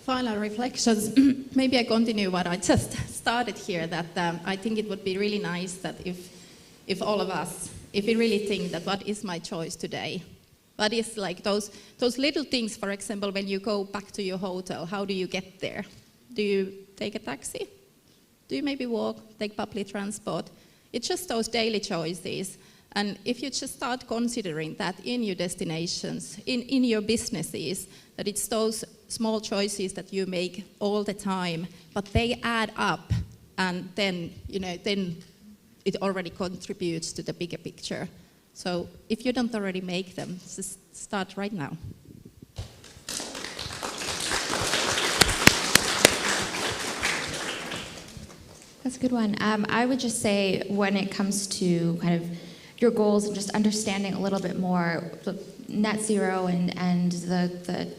Final reflections. Maybe I continue what I just started here, that I think it would be really nice that if all of us, if we really think that what is my choice today, what is like those little things, for example, when you go back to your hotel, how do you get there? Do you take a taxi? Do you maybe walk, take public transport? It's just those daily choices. And if you just start considering that in your destinations, in your businesses, that it's those small choices that you make all the time, but they add up, and then, then it already contributes to the bigger picture. So if you don't already make them, just start right now. That's a good one. I would just say when it comes to kind of your goals and just understanding a little bit more net zero and the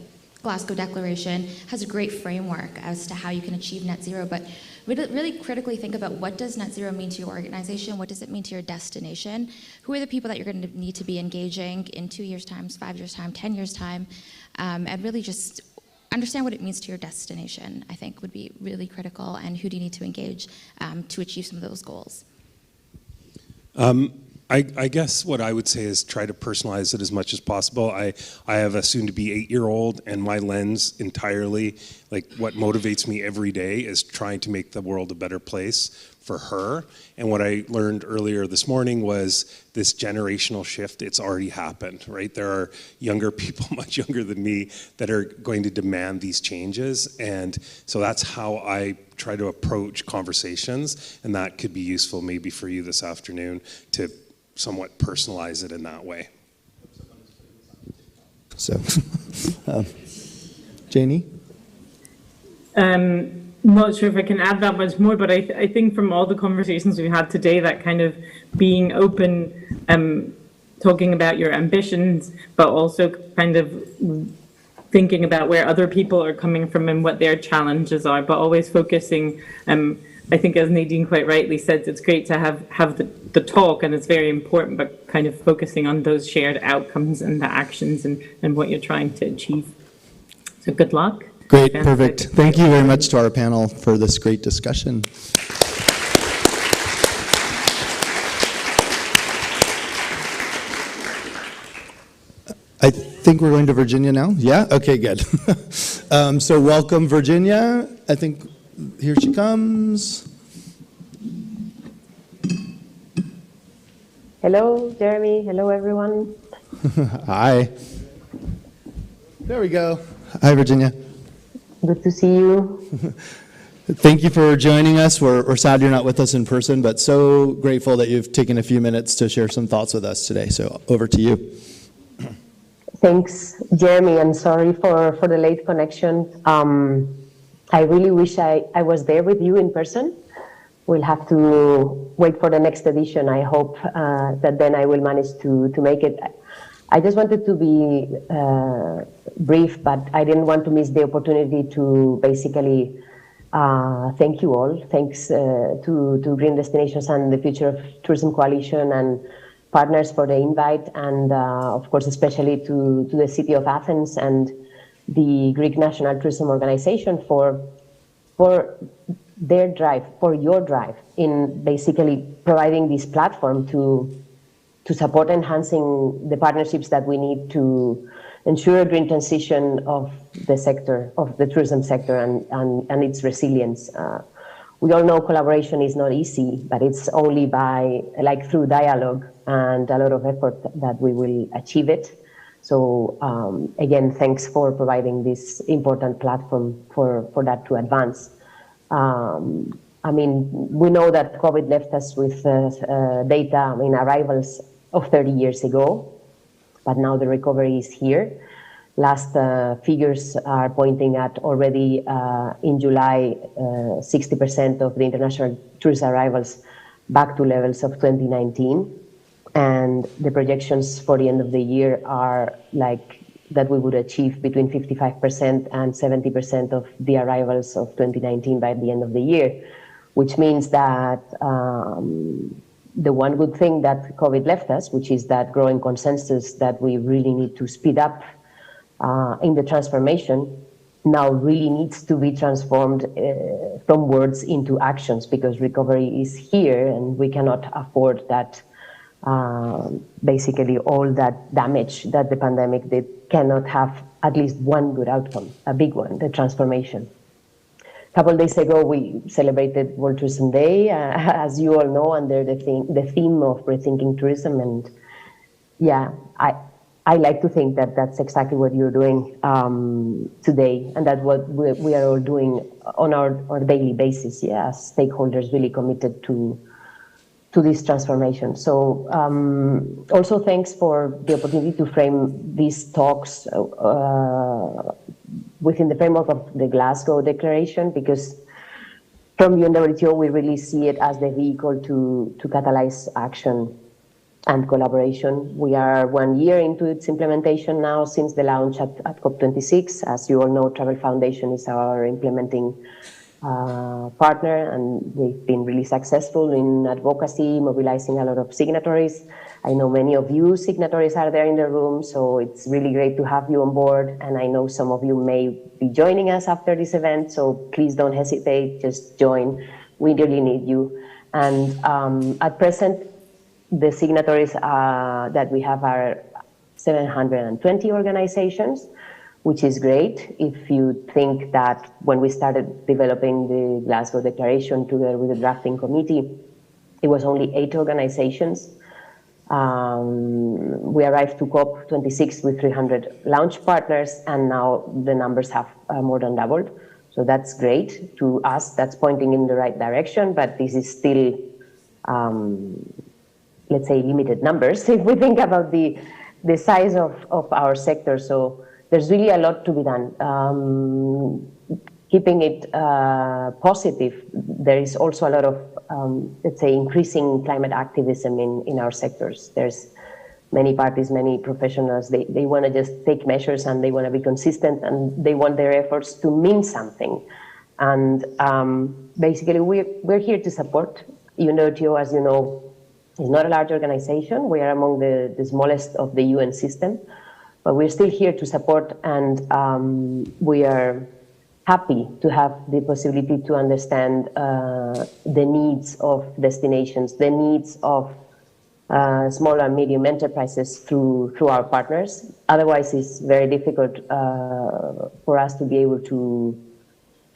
Glasgow Declaration has a great framework as to how you can achieve net zero, but really critically think about what does net zero mean to your organization, what does it mean to your destination, who are the people that you're going to need to be engaging in 2 years' time, 5 years' time, 10 years' time, and really just understand what it means to your destination, I think would be really critical, and who do you need to engage to achieve some of those goals. I guess what I would say is try to personalize it as much as possible. I have a soon-to-be 8-year-old, and my lens entirely, like what motivates me every day is trying to make the world a better place for her. And what I learned earlier this morning was this generational shift, it's already happened, right? There are younger people, much younger than me, that are going to demand these changes. And so that's how I try to approach conversations, and that could be useful maybe for you this afternoon to somewhat personalize it in that way. So, Janie? I'm not sure if I can add that much more, but I think from all the conversations we've had today, that kind of being open, talking about your ambitions, but also kind of thinking about where other people are coming from and what their challenges are, but always focusing, I think as Nadine quite rightly said, it's great to have the talk, and it's very important, but kind of focusing on those shared outcomes and the actions and what you're trying to achieve. So good luck. Great, perfect. Thank you very much to our panel for this great discussion. I think we're going to Virginia now. Yeah? Okay, good. So welcome, Virginia. I think here she comes. Hello, Jeremy. Hello, everyone. Hi. There we go. Hi, Virginia. Good to see you. Thank you for joining us. We're sad you're not with us in person, but so grateful that you've taken a few minutes to share some thoughts with us today. So over to you. Thanks, Jeremy. I'm sorry for the late connection. I really wish I was there with you in person. We'll have to wait for the next edition. I hope that then I will manage to make it. I just wanted to be brief, but I didn't want to miss the opportunity to basically thank you all. Thanks to Green Destinations and the Future of Tourism Coalition and partners for the invite, and of course especially to the City of Athens and the Greek National Tourism Organization for their drive, for your drive in basically providing this platform to support enhancing the partnerships that we need to ensure a green transition of the sector, of the tourism sector and its resilience. We all know collaboration is not easy, but it's only through dialogue and a lot of effort that we will achieve it. So again, thanks for providing this important platform for that to advance. I mean, we know that COVID left us with data, arrivals of 30 years ago, but now the recovery is here. Last figures are pointing at already in July, 60% of the international tourist arrivals back to levels of 2019. And the projections for the end of the year are like that we would achieve between 55% and 70% of the arrivals of 2019 by the end of the year, which means that the one good thing that COVID left us, which is that growing consensus that we really need to speed up in the transformation, now really needs to be transformed from words into actions, because recovery is here and we cannot afford that basically all that damage that the pandemic did cannot have at least one good outcome, a big one, the transformation. A couple of days ago, we celebrated World Tourism Day, as you all know, under the theme of rethinking tourism. And yeah, I like to think that that's exactly what you're doing today, and that's what we are all doing on our daily basis, yeah, as stakeholders really committed to this transformation. So also thanks for the opportunity to frame these talks within the framework of the Glasgow Declaration, because from UNWTO we really see it as the vehicle to catalyze action and collaboration. We are 1 year into its implementation now since the launch at COP26. As you all know, Travel Foundation is our implementing partner, and we've been really successful in advocacy, mobilizing a lot of signatories. I know many of you signatories are there in the room, so it's really great to have you on board, and I know some of you may be joining us after this event, so please don't hesitate, just join. We really need you. And at present, the signatories that we have are 720 organizations, which is great. If you think that when we started developing the Glasgow Declaration together with the drafting committee, it was only 8 organizations. We arrived to COP26 with 300 launch partners, and now the numbers have more than doubled. So that's great. To us, that's pointing in the right direction, but this is still, let's say, limited numbers if we think about the size of our sector. So there's really a lot to be done. Keeping it positive, there is also a lot of, let's say, increasing climate activism in our sectors. There's many parties, many professionals, they want to just take measures and they want to be consistent and they want their efforts to mean something. And basically, we're here to support. UNWTO, as you know, is not a large organization. We are among the smallest of the UN system, but we're still here to support, and we are happy to have the possibility to understand the needs of destinations, the needs of small and medium enterprises through our partners. Otherwise, it's very difficult for us to be able to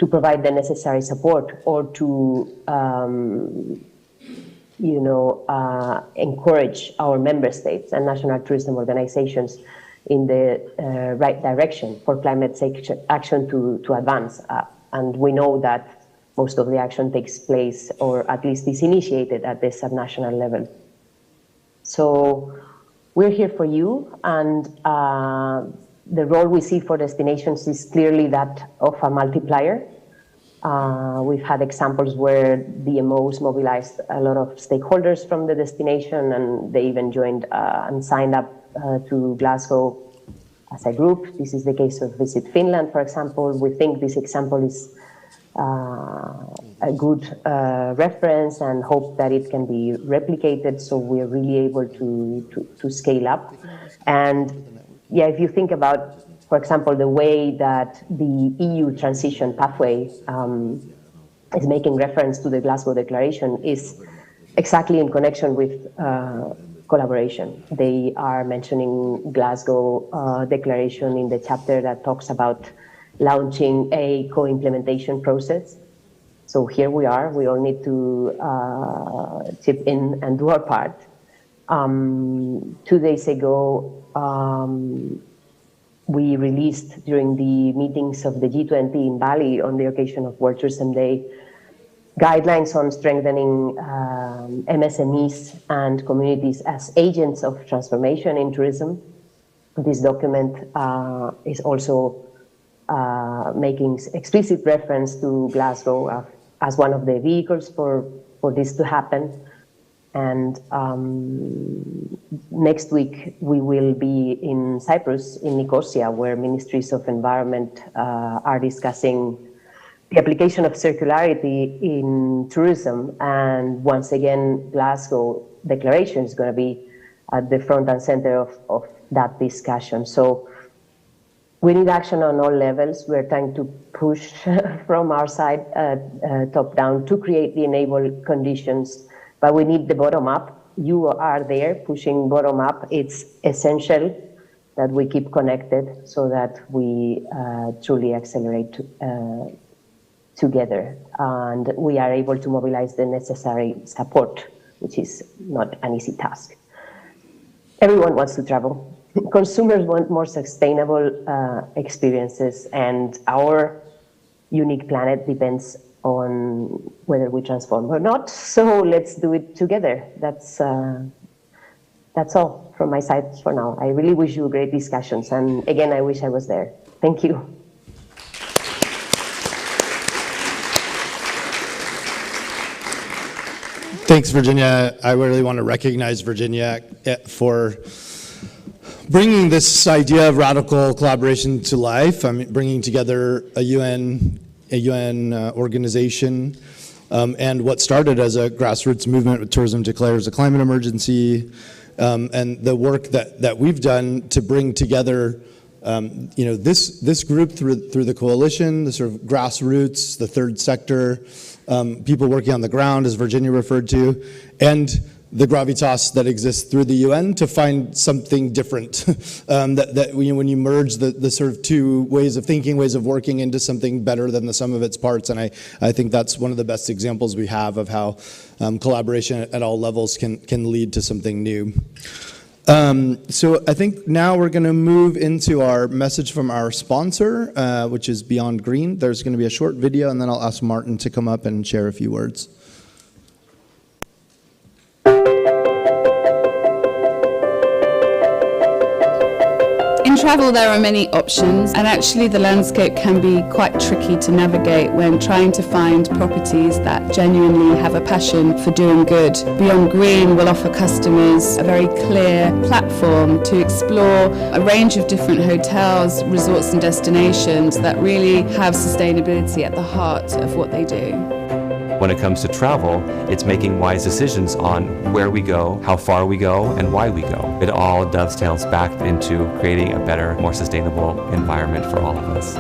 provide the necessary support or to encourage our member states and national tourism organizations in the right direction for climate action to advance. And we know that most of the action takes place, or at least is initiated at the subnational level. So we're here for you, and the role we see for destinations is clearly that of a multiplier. We've had examples where DMOs mobilized a lot of stakeholders from the destination, and they even joined and signed up to Glasgow as a group. This is the case of Visit Finland, for example. We think this example is a good reference and hope that it can be replicated, so we're really able to scale up. And yeah, if you think about, for example, the way that the EU transition pathway is making reference to the Glasgow Declaration is exactly in connection with collaboration. They are mentioning Glasgow Declaration in the chapter that talks about launching a co-implementation process. So here we are. We all need to chip in and do our part. 2 days ago, we released during the meetings of the G20 in Bali on the occasion of World Tourism Day guidelines on strengthening MSMEs and communities as agents of transformation in tourism. This document is also making explicit reference to Glasgow as one of the vehicles for this to happen. And next week we will be in Cyprus, in Nicosia, where ministries of environment are discussing the application of circularity in tourism. And once again, Glasgow Declaration is going to be at the front and center of that discussion. So we need action on all levels. We're trying to push from our side, top down, to create the enable conditions, but we need the bottom up. You are there pushing bottom up. It's essential that we keep connected so that we truly accelerate together, and we are able to mobilize the necessary support, which is not an easy task. Everyone wants to travel. Consumers want more sustainable experiences, and our unique planet depends on whether we transform or not. So let's do it together. That's all from my side for now. I really wish you great discussions, and again, I wish I was there. Thank you. Thanks, Virginia. I really want to recognize Virginia for bringing this idea of radical collaboration to life. I mean, bringing together a UN organization, and what started as a grassroots movement with Tourism Declares a Climate Emergency, and the work that we've done to bring together this group through the coalition, the sort of grassroots, the third sector, people working on the ground, as Virginia referred to, and the gravitas that exists through the UN to find something different. When you merge the sort of two ways of thinking, ways of working into something better than the sum of its parts. And I think that's one of the best examples we have of how collaboration at all levels can lead to something new. So I think now we're going to move into our message from our sponsor, which is Beyond Green. There's going to be a short video, and then I'll ask Martin to come up and share a few words. In travel, there are many options, and actually the landscape can be quite tricky to navigate when trying to find properties that genuinely have a passion for doing good. Beyond Green will offer customers a very clear platform to explore a range of different hotels, resorts and destinations that really have sustainability at the heart of what they do. When it comes to travel, it's making wise decisions on where we go, how far we go, and why we go. It all dovetails back into creating a better, more sustainable environment for all of us.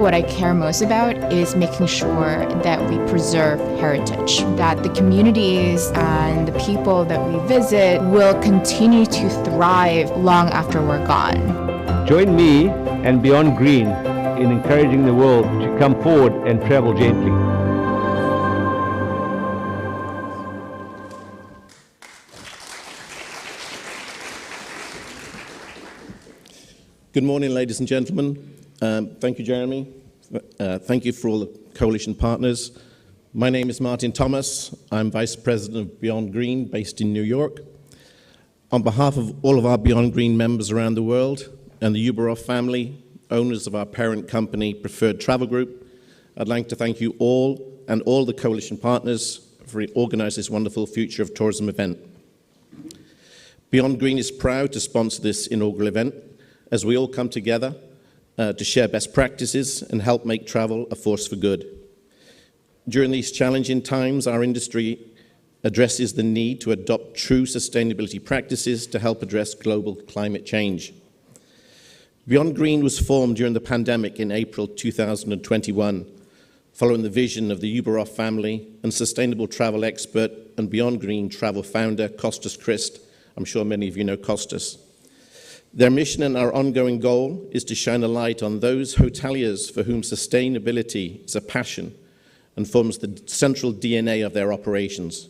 What I care most about is making sure that we preserve heritage, that the communities and the people that we visit will continue to thrive long after we're gone. Join me and Beyond Green in encouraging the world to come forward and travel gently. Good morning, ladies and gentlemen. Thank you, Jeremy. Thank you for all the coalition partners. My name is Martin Thomas. I'm Vice President of Beyond Green, based in New York. On behalf of all of our Beyond Green members around the world and the Uberov family, owners of our parent company, Preferred Travel Group, I'd like to thank you all and all the coalition partners for organizing this wonderful Future of Tourism event. Beyond Green is proud to sponsor this inaugural event, as we all come together to share best practices and help make travel a force for good. During these challenging times, our industry addresses the need to adopt true sustainability practices to help address global climate change. Beyond Green was formed during the pandemic in April 2021, following the vision of the Uberov family and sustainable travel expert and Beyond Green travel founder, Kostas Christ. I'm sure many of you know Kostas. Their mission and our ongoing goal is to shine a light on those hoteliers for whom sustainability is a passion and forms the central DNA of their operations.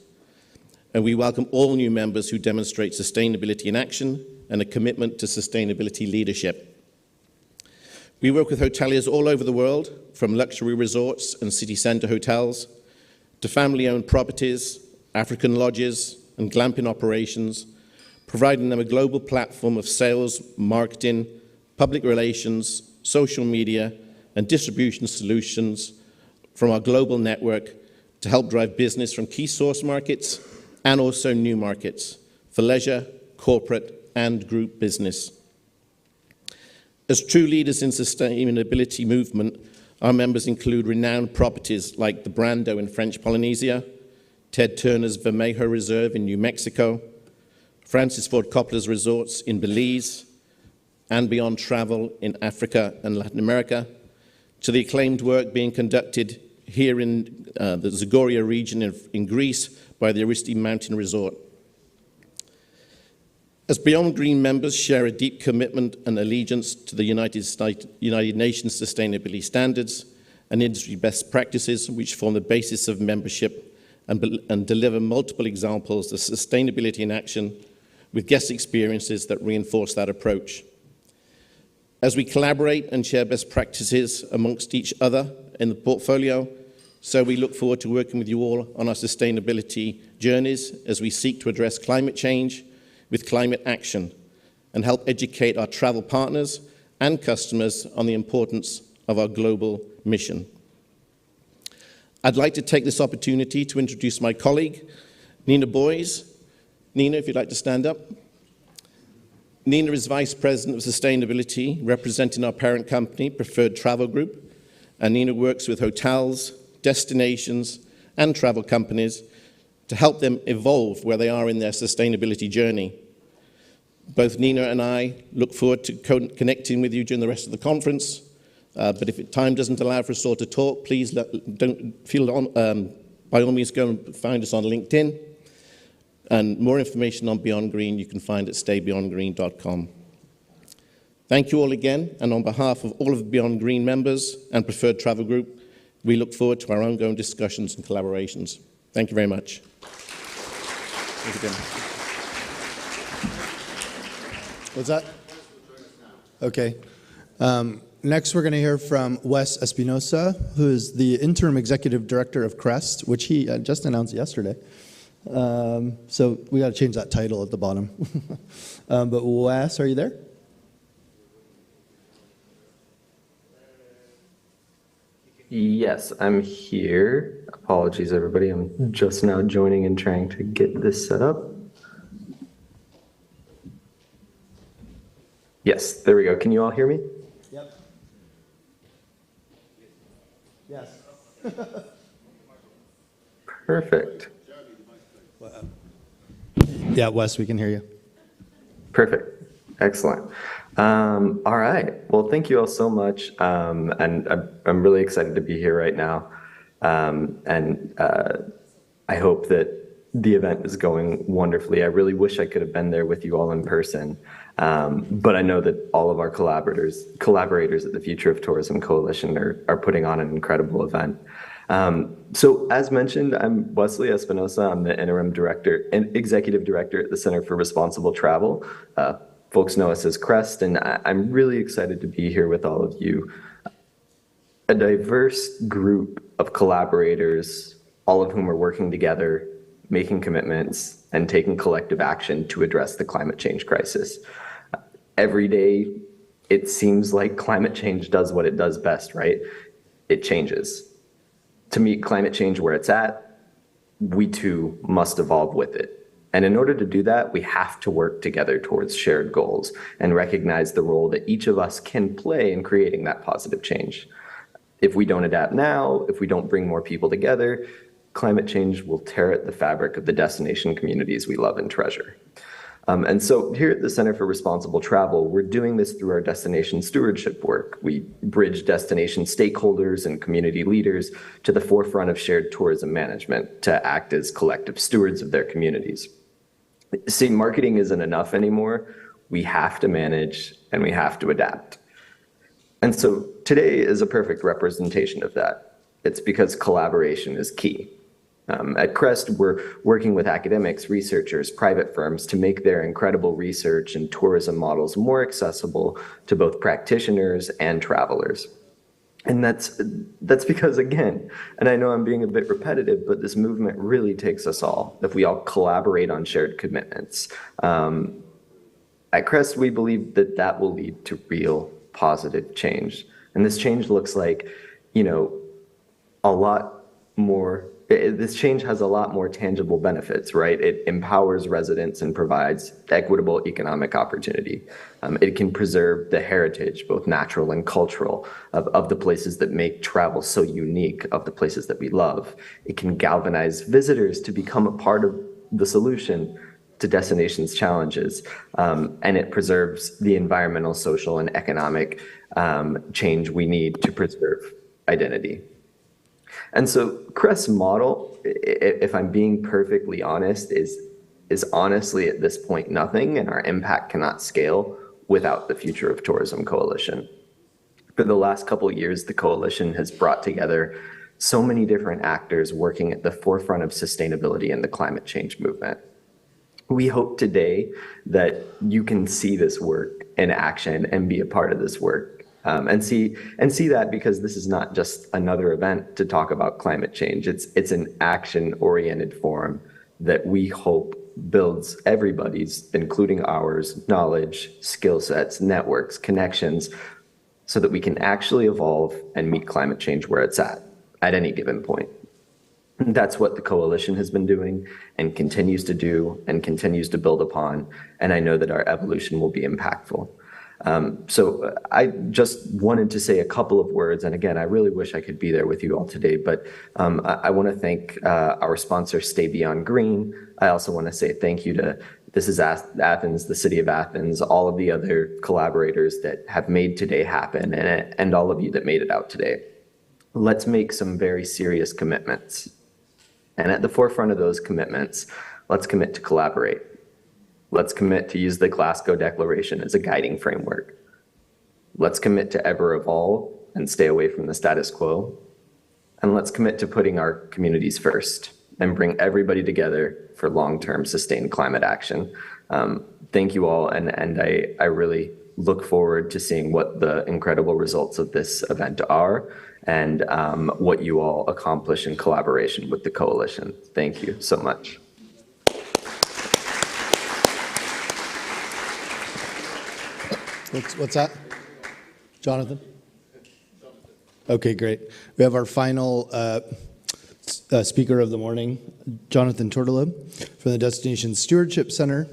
And we welcome all new members who demonstrate sustainability in action and a commitment to sustainability leadership. We work with hoteliers all over the world, from luxury resorts and city center hotels to family-owned properties, African lodges, and glamping operations, providing them a global platform of sales, marketing, public relations, social media, and distribution solutions from our global network to help drive business from key source markets and also new markets for leisure, corporate, and group business. As true leaders in sustainability movement, our members include renowned properties like the Brando in French Polynesia, Ted Turner's Vermejo Reserve in New Mexico, Francis Ford Coppola's resorts in Belize, and Beyond Travel in Africa and Latin America, to the acclaimed work being conducted here in the Zagoria region in Greece by the Aristi Mountain Resort. As Beyond Green members share a deep commitment and allegiance to the United Nations sustainability standards and industry best practices, which form the basis of membership and deliver multiple examples of sustainability in action with guest experiences that reinforce that approach. As we collaborate and share best practices amongst each other in the portfolio, so we look forward to working with you all on our sustainability journeys as we seek to address climate change with climate action and help educate our travel partners and customers on the importance of our global mission. I'd like to take this opportunity to introduce my colleague, Nina Boys. Nina, if you'd like to stand up. Nina is Vice President of Sustainability, representing our parent company, Preferred Travel Group. And Nina works with hotels, destinations, and travel companies to help them evolve where they are in their sustainability journey. Both Nina and I look forward to connecting with you during the rest of the conference. But if time doesn't allow for us all to talk, please don't feel on, by all means, go and find us on LinkedIn. And more information on Beyond Green you can find at staybeyondgreen.com. Thank you all again, and on behalf of all of the Beyond Green members and Preferred Travel Group, we look forward to our ongoing discussions and collaborations. Thank you very much. Thank you, Jim. What's that? Okay. Next, we're going to hear from Wes Espinosa, who is the Interim Executive Director of CREST, which he just announced yesterday. So we got to change that title at the bottom. But Wes, are you there? Yes, I'm here. Apologies, everybody. I'm just now joining and trying to get this set up. Yes, there we go. Can you all hear me? Yep. Yes. Perfect. Yeah, Wes, we can hear you. Perfect. Excellent. All right. Well, thank you all so much. And I'm really excited to be here right now. And I hope that the event is going wonderfully. I really wish I could have been there with you all in person. But I know that all of our collaborators at the Future of Tourism Coalition are putting on an incredible event. So as mentioned, I'm Wesley Espinosa. I'm the interim director and executive director at the Center for Responsible Travel. Folks know us as CREST, and I'm really excited to be here with all of you. A diverse group of collaborators, all of whom are working together, making commitments, and taking collective action to address the climate change crisis. Every day, it seems like climate change does what it does best, right? It changes. To meet climate change where it's at, we too must evolve with it. And in order to do that, we have to work together towards shared goals and recognize the role that each of us can play in creating that positive change. If we don't adapt now, if we don't bring more people together, climate change will tear at the fabric of the destination communities we love and treasure. And so here at the Center for Responsible Travel, we're doing this through our destination stewardship work. We bridge destination stakeholders and community leaders to the forefront of shared tourism management to act as collective stewards of their communities. See, marketing isn't enough anymore. We have to manage and we have to adapt. And so today is a perfect representation of that. It's because collaboration is key. At CREST, we're working with academics, researchers, private firms to make their incredible research and tourism models more accessible to both practitioners and travelers. And that's because, again, and I know I'm being a bit repetitive, but this movement really takes us all if we all collaborate on shared commitments. At CREST, we believe that that will lead to real positive change. And this change looks like, a lot more. This change has a lot more tangible benefits, right? It empowers residents and provides equitable economic opportunity. It can preserve the heritage, both natural and cultural, of the places that make travel so unique, of the places that we love. It can galvanize visitors to become a part of the solution to destinations' challenges. And it preserves the environmental, social, and economic change we need to preserve identity. And so CREST's model, if I'm being perfectly honest, is honestly at this point nothing, and our impact cannot scale without the Future of Tourism Coalition. For the last couple of years, the coalition has brought together so many different actors working at the forefront of sustainability and the climate change movement. We hope today that you can see this work in action and be a part of this work. And see that, because this is not just another event to talk about climate change. It's an action-oriented forum that we hope builds everybody's, including ours, knowledge, skill sets, networks, connections, so that we can actually evolve and meet climate change where it's at any given point. That's what the coalition has been doing and continues to do and continues to build upon. And I know that our evolution will be impactful. So I just wanted to say a couple of words. And again, I really wish I could be there with you all today, but I want to thank our sponsor, Stay Beyond Green. I also want to say thank you to, this is Athens, the city of Athens, all of the other collaborators that have made today happen, and all of you that made it out today. Let's make some very serious commitments. And at the forefront of those commitments, let's commit to collaborate. Let's commit to use the Glasgow Declaration as a guiding framework. Let's commit to ever evolve and stay away from the status quo. And let's commit to putting our communities first and bring everybody together for long-term sustained climate action. Thank you all, and I really look forward to seeing what the incredible results of this event are and what you all accomplish in collaboration with the coalition. Thank you so much. What's that? Jonathan? Okay, great. We have our final speaker of the morning, Jonathan Tourtellot from the Destination Stewardship Center.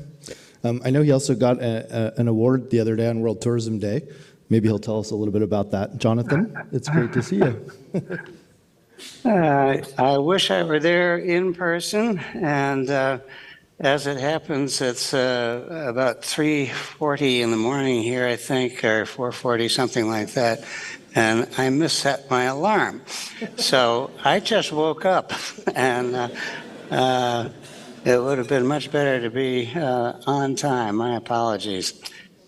I know he also got an award the other day on World Tourism Day. Maybe he'll tell us a little bit about that. Jonathan, it's great to see you. I wish I were there in person, and as it happens, it's about 3:40 in the morning here, I think, or 4:40, something like that, and I misset my alarm. So I just woke up, and it would have been much better to be on time. My apologies.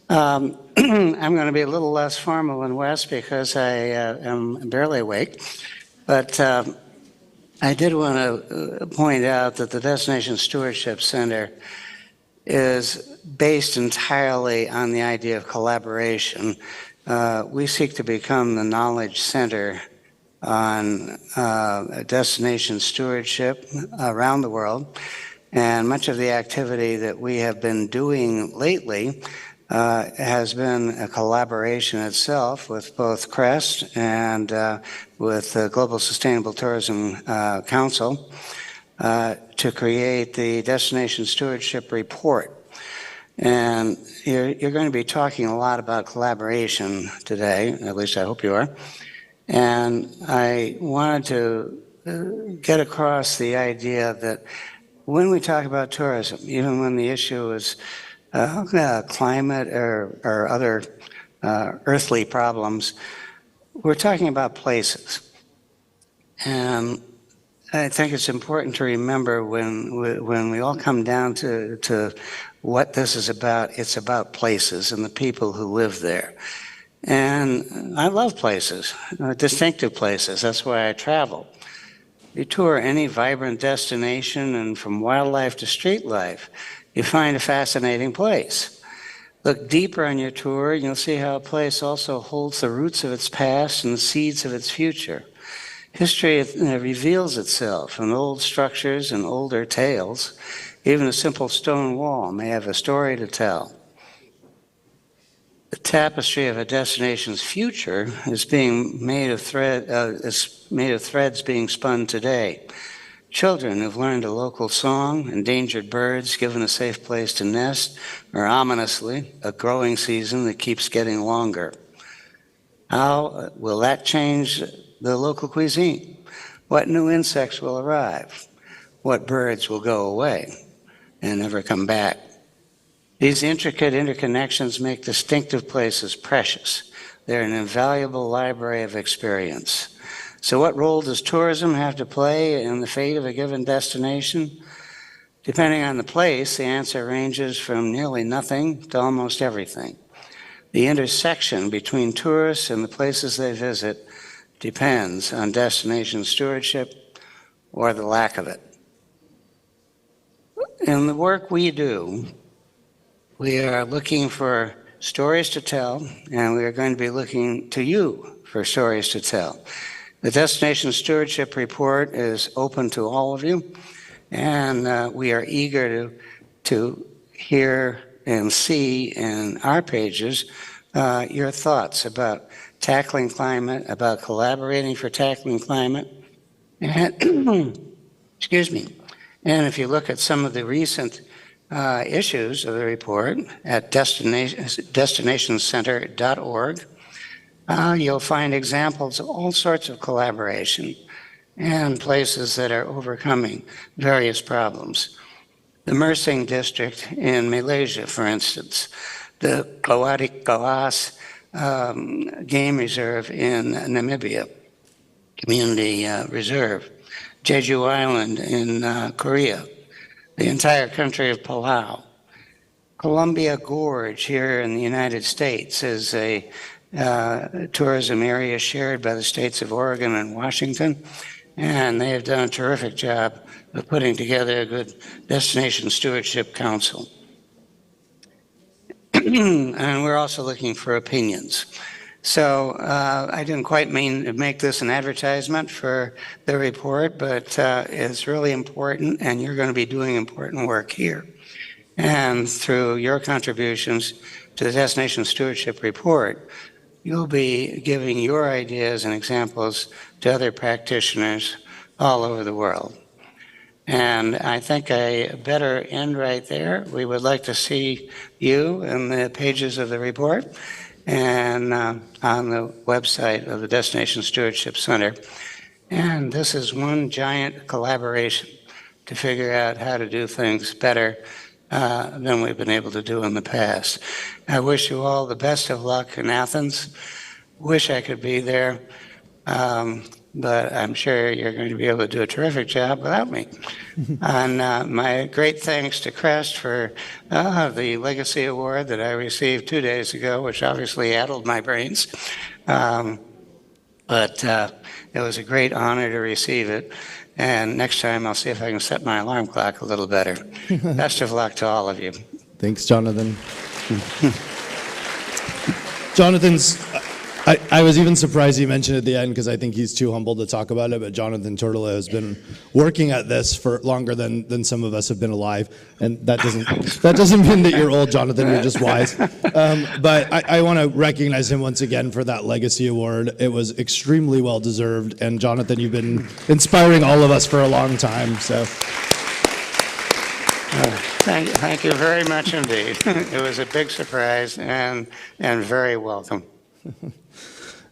I'm going to be a little less formal than Wes because I am barely awake, but I did want to point out that the Destination Stewardship Center is based entirely on the idea of collaboration. We seek to become the knowledge center on destination stewardship around the world, and much of the activity that we have been doing lately has been a collaboration itself with both CREST and with the Global Sustainable Tourism Council to create the Destination Stewardship Report. And you're going to be talking a lot about collaboration today, at least I hope you are. And I wanted to get across the idea that when we talk about tourism, even when the issue is climate or other earthly problems, we're talking about places. And I think it's important to remember when we all come down to what this is about, it's about places and the people who live there. And I love places, distinctive places. That's why I travel. You tour any vibrant destination, and from wildlife to street life, you find a fascinating place. Look deeper on your tour, and you'll see how a place also holds the roots of its past and the seeds of its future. History reveals itself in old structures and older tales. Even a simple stone wall may have a story to tell. The tapestry of a destination's future is being made of threads being spun today. Children who've learned a local song, endangered birds given a safe place to nest, or ominously, a growing season that keeps getting longer. How will that change the local cuisine? What new insects will arrive? What birds will go away and never come back? These intricate interconnections make distinctive places precious. They're an invaluable library of experience. So what role does tourism have to play in the fate of a given destination? Depending on the place, the answer ranges from nearly nothing to almost everything. The intersection between tourists and the places they visit depends on destination stewardship or the lack of it. In the work we do, we are looking for stories to tell, and we are going to be looking to you for stories to tell. The Destination Stewardship Report is open to all of you, and we are eager to hear and see in our pages your thoughts about tackling climate, about collaborating for tackling climate, and Excuse me. And if you look at some of the recent issues of the report at destinationcenter.org, you'll find examples of all sorts of collaboration and places that are overcoming various problems. The Mersing district in Malaysia, for instance, the Kloatik Kalas Game Reserve in Namibia, Community Reserve, Jeju Island in Korea, the entire country of Palau. Columbia Gorge here in the United States is a tourism area shared by the states of Oregon and Washington, and they have done a terrific job of putting together a good destination stewardship council. And we're also looking for opinions. So I didn't quite mean to make this an advertisement for the report, but it's really important, and you're going to be doing important work here. And through your contributions to the Destination Stewardship Report, you'll be giving your ideas and examples to other practitioners all over the world. And I think I better end right there. We would like to see you in the pages of the report and on the website of the Destination Stewardship Center. And this is one giant collaboration to figure out how to do things better than we've been able to do in the past. I wish you all the best of luck in Athens. Wish I could be there, but I'm sure you're going to be able to do a terrific job without me. And my great thanks to Crest for the Legacy Award that I received 2 days ago, which obviously addled my brains. But it was a great honor to receive it. And next time I'll see if I can set my alarm clock a little better. Best of luck to all of you. Thanks, Jonathan. Jonathan's, I was even surprised he mentioned at the end because I think he's too humble to talk about it, but Jonathan Tourtellot has been working at this for longer than some of us have been alive. And that doesn't mean that you're old, Jonathan, you're just wise. But I want to recognize him once again for that Legacy Award. It was extremely well deserved. And Jonathan, you've been inspiring all of us for a long time, so. Thank you very much indeed. It was a big surprise and very welcome.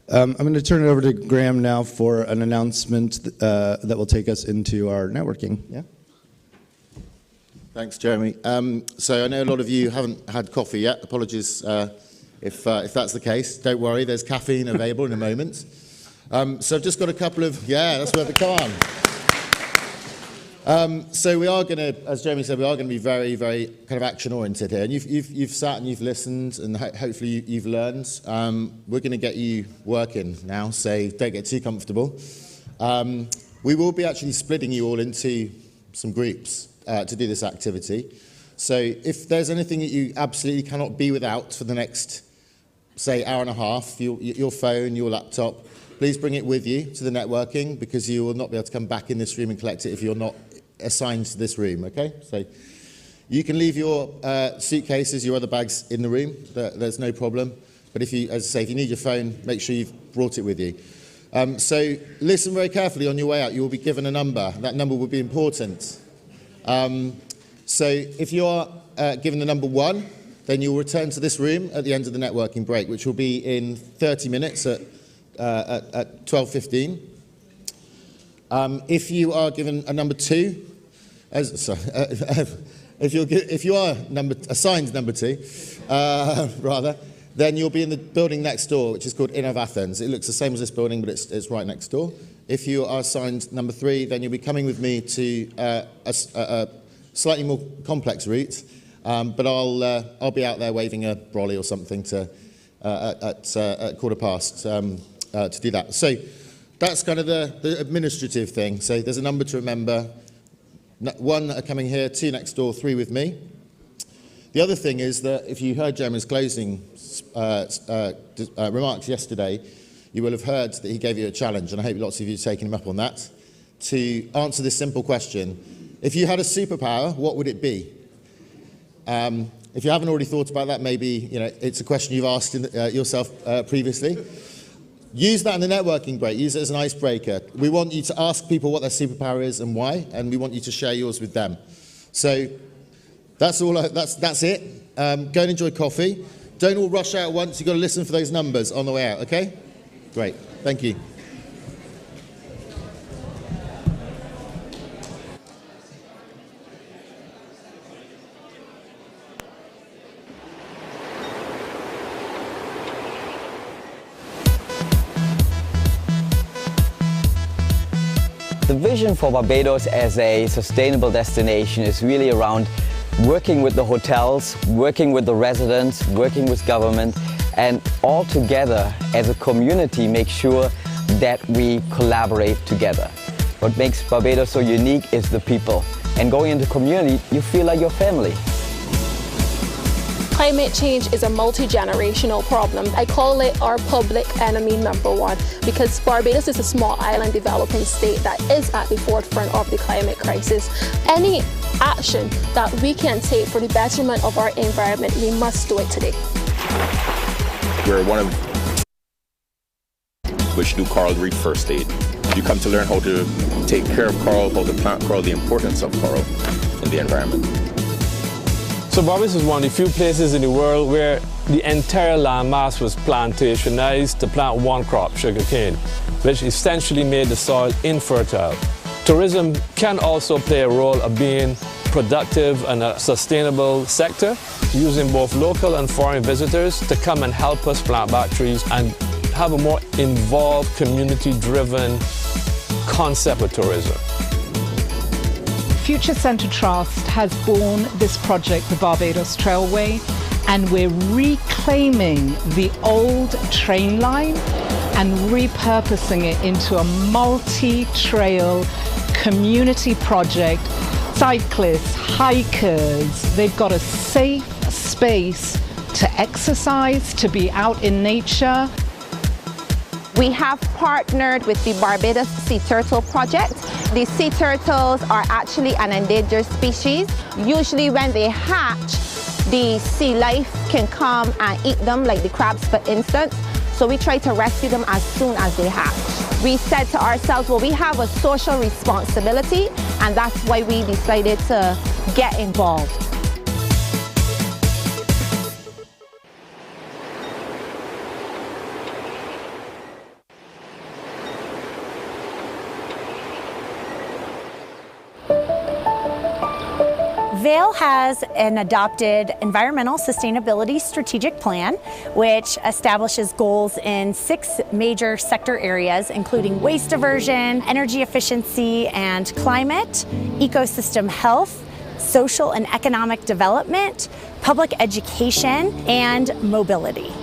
I'm going to turn it over to Graham now for an announcement that will take us into our networking. Yeah. Thanks, Jeremy. So I know a lot of you haven't had coffee yet. Apologies if that's the case. Don't worry, there's caffeine available in a moment. So I've just got a couple of, that's where the come on. So we are going to, as Jeremy said, we are going to be very, very kind of action-oriented here. And you've sat and you've listened, and hopefully you've learned. We're going to get you working now, so don't get too comfortable. We will be actually splitting you all into some groups to do this activity. So if there's anything that you absolutely cannot be without for the next, say, hour and a half, your phone, your laptop, please bring it with you to the networking, because you will not be able to come back in this room and collect it if you're not assigned to this room, okay? So you can leave your suitcases, your other bags in the room. There's no problem. But if you, as I say, if you need your phone, make sure you've brought it with you. So listen very carefully on your way out. You will be given a number. That number will be important. So if you are given the number 1, then you'll return to this room at the end of the networking break, which will be in 30 minutes at 12:15. If you are given a number 2, if you are assigned number 2, rather, then you'll be in the building next door, which is called Inn of Athens. It looks the same as this building, but it's right next door. If you are assigned number 3, then you'll be coming with me to a slightly more complex route, but I'll be out there waving a brolly or something at 15:15 to do that. So that's kind of the administrative thing. So there's a number to remember. 1 are coming here, 2 next door, 3 with me. The other thing is that if you heard Jeremy's closing remarks yesterday, you will have heard that he gave you a challenge, and I hope lots of you have taken him up on that, to answer this simple question. If you had a superpower, what would it be? If you haven't already thought about that, maybe it's a question you've asked yourself previously. Use that in the networking break. Use it as an icebreaker. We want you to ask people what their superpower is and why, and we want you to share yours with them. So that's all. That's it. Go and enjoy coffee. Don't all rush out at once. You've got to listen for those numbers on the way out, okay? Great. Thank you. The vision for Barbados as a sustainable destination is really around working with the hotels, working with the residents, working with government, and all together as a community make sure that we collaborate together. What makes Barbados so unique is the people. And going into community, you feel like your family. Climate change is a multi-generational problem. I call it our public enemy number one because Barbados is a small island developing state that is at the forefront of the climate crisis. Any action that we can take for the betterment of our environment, we must do it today. We're one of which do coral reef first aid. You come to learn how to take care of coral, how to plant coral, the importance of coral in the environment. So Barbados is one of the few places in the world where the entire landmass was plantationized to plant one crop, sugarcane, which essentially made the soil infertile. Tourism can also play a role of being productive and a sustainable sector, using both local and foreign visitors to come and help us plant back trees and have a more involved, community-driven concept of tourism. Future Centre Trust has born this project, the Barbados Trailway, and we're reclaiming the old train line and repurposing it into a multi-trail community project. Cyclists, hikers, they've got a safe space to exercise, to be out in nature. We have partnered with the Barbados Sea Turtle Project. The sea turtles are actually an endangered species. Usually when they hatch, the sea life can come and eat them, like the crabs for instance. So we try to rescue them as soon as they hatch. We said to ourselves, well, we have a social responsibility, and that's why we decided to get involved. Vail has an adopted environmental sustainability strategic plan, which establishes goals in 6 major sector areas, including waste diversion, energy efficiency and climate, ecosystem health, social and economic development, public education, and mobility.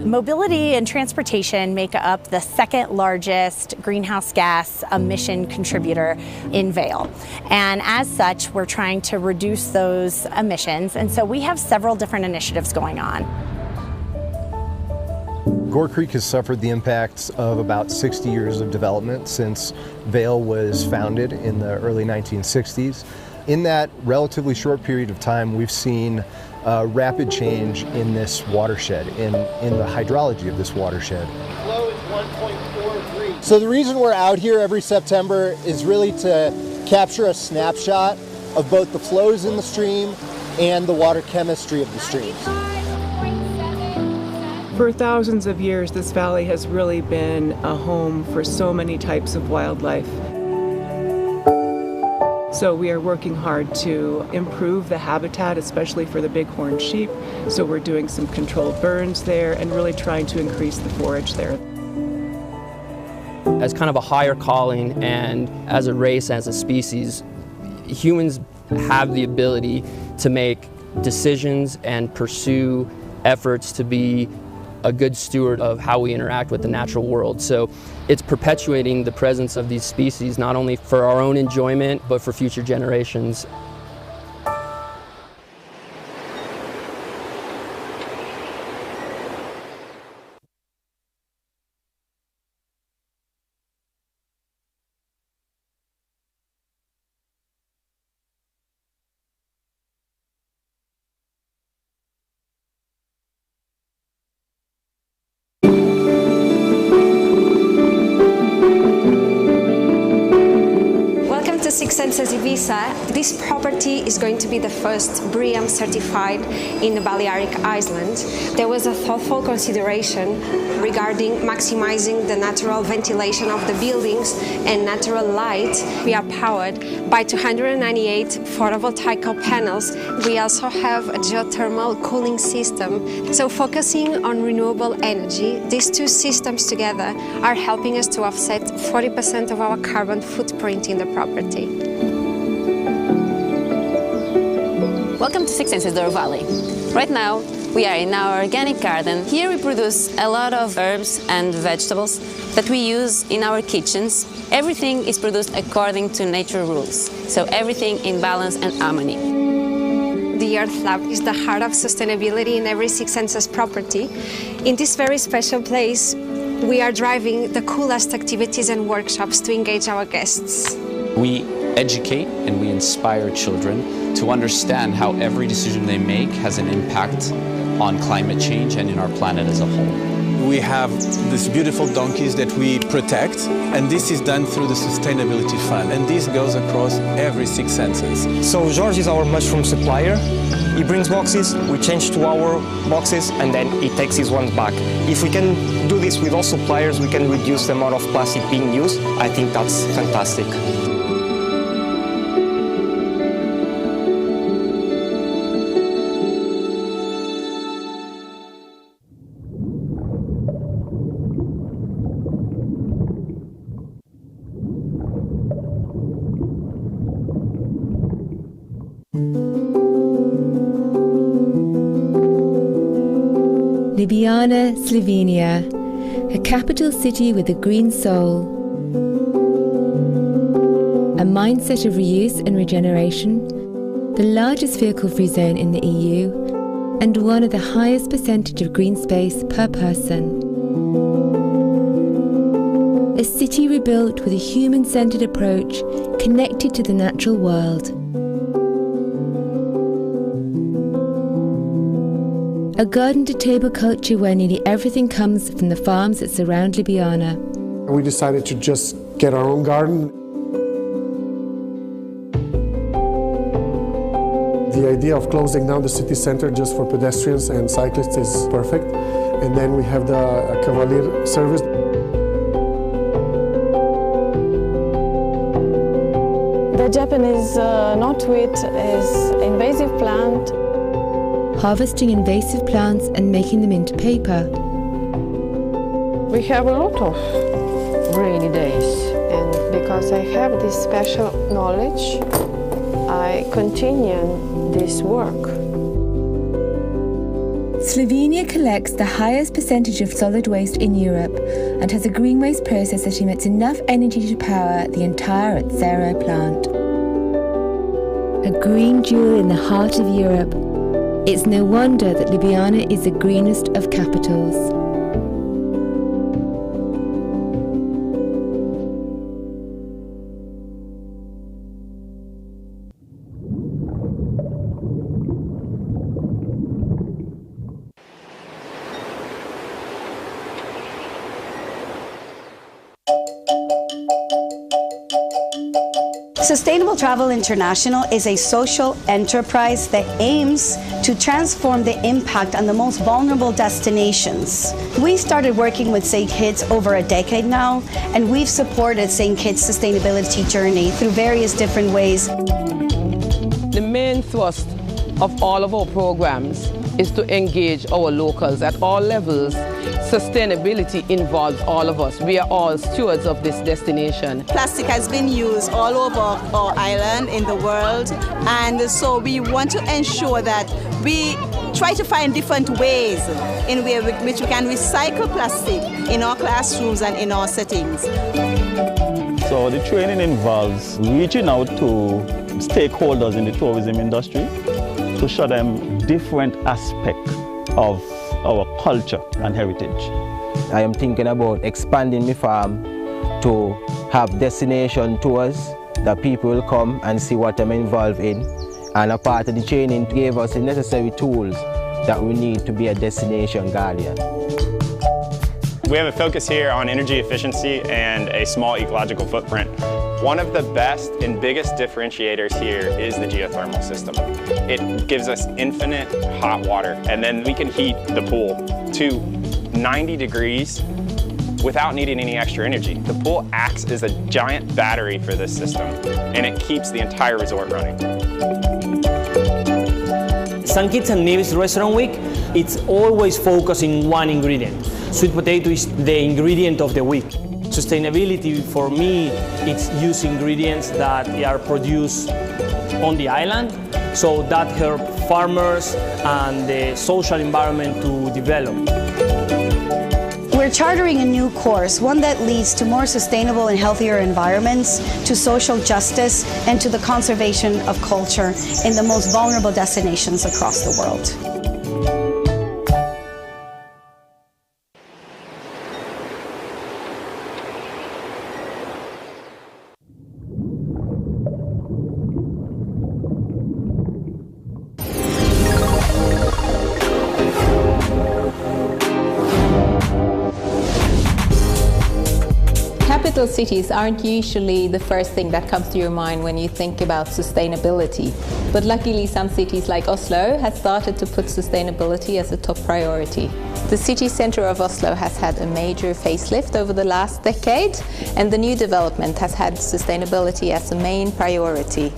Mobility and transportation make up the second largest greenhouse gas emission contributor in Vail. And as such, we're trying to reduce those emissions. And so we have several different initiatives going on. Gore Creek has suffered the impacts of about 60 years of development since Vail was founded in the early 1960s. In that relatively short period of time, we've seen rapid change in this watershed, in the hydrology of this watershed. Flow is 1.43. So the reason we're out here every September is really to capture a snapshot of both the flows in the stream and the water chemistry of the streams. For thousands of years, this valley has really been a home for so many types of wildlife. So we are working hard to improve the habitat, especially for the bighorn sheep. So we're doing some controlled burns there and really trying to increase the forage there. As kind of a higher calling and as a race, as a species, humans have the ability to make decisions and pursue efforts to be a good steward of how we interact with the natural world. So it's perpetuating the presence of these species, not only for our own enjoyment, but for future generations. says Ibiza, this property is going to be the first BREEAM certified in the Balearic Island. There was a thoughtful consideration regarding maximizing the natural ventilation of the buildings and natural light. We are powered by 298 photovoltaic panels. We also have a geothermal cooling system. So focusing on renewable energy, these two systems together are helping us to offset 40% of our carbon footprint in the property. Welcome to Six Senses Douro Valley. Right now, we are in our organic garden. Here we produce a lot of herbs and vegetables that we use in our kitchens. Everything is produced according to nature rules, so everything in balance and harmony. The Earth Lab is the heart of sustainability in every Six Senses property. In this very special place, we are driving the coolest activities and workshops to engage our guests. We educate and we inspire children to understand how every decision they make has an impact on climate change and in our planet as a whole. We have these beautiful donkeys that we protect, and this is done through the Sustainability Fund, and this goes across every Six Senses. So George is our mushroom supplier. He brings boxes, we change to our boxes, and then he takes his ones back. If we can do this with all suppliers, we can reduce the amount of plastic being used. I think that's fantastic. Ljubljana, Slovenia, a capital city with a green soul, a mindset of reuse and regeneration, the largest vehicle-free zone in the EU, and one of the highest percentage of green space per person. A city rebuilt with a human-centered approach connected to the natural world. A garden-to-table culture where nearly everything comes from the farms that surround Ljubljana. We decided to just get our own garden. The idea of closing down the city center just for pedestrians and cyclists is perfect. And then we have the Cavalier service. The Japanese knotweed is an invasive plant. Harvesting invasive plants and making them into paper. We have a lot of rainy days, and because I have this special knowledge, I continue this work. Slovenia collects the highest percentage of solid waste in Europe and has a green waste process that emits enough energy to power the entire Zero plant. A green jewel in the heart of Europe. It's no wonder that Ljubljana is the greenest of capitals. Sustainable Travel International is a social enterprise that aims to transform the impact on the most vulnerable destinations. We started working with St. Kitts over a decade now, and we've supported St. Kitts' sustainability journey through various different ways. The main thrust of all of our programs is to engage our locals at all levels. Sustainability involves all of us. We are all stewards of this destination. Plastic has been used all over our island, in the world, and so we want to ensure that we try to find different ways in which we can recycle plastic in our classrooms and in our settings. So the training involves reaching out to stakeholders in the tourism industry to show them different aspects of our culture and heritage. I am thinking about expanding my farm to have destination tours that people will come and see what I'm involved in. And a part of the training gave us the necessary tools that we need to be a destination guardian. We have a focus here on energy efficiency and a small ecological footprint. One of the best and biggest differentiators here is the geothermal system. It gives us infinite hot water, and then we can heat the pool to 90 degrees without needing any extra energy. The pool acts as a giant battery for this system, and it keeps the entire resort running. St. Kitts and Nevis Restaurant Week, it's always focused in one ingredient. Sweet potato is the ingredient of the week. Sustainability for me, it's use ingredients that are produced on the island, so that help farmers and the social environment to develop. We're chartering a new course, one that leads to more sustainable and healthier environments, to social justice, and to the conservation of culture in the most vulnerable destinations across the world. Capital cities aren't usually the first thing that comes to your mind when you think about sustainability. But luckily some cities like Oslo have started to put sustainability as a top priority. The city centre of Oslo has had a major facelift over the last decade, and the new development has had sustainability as a main priority.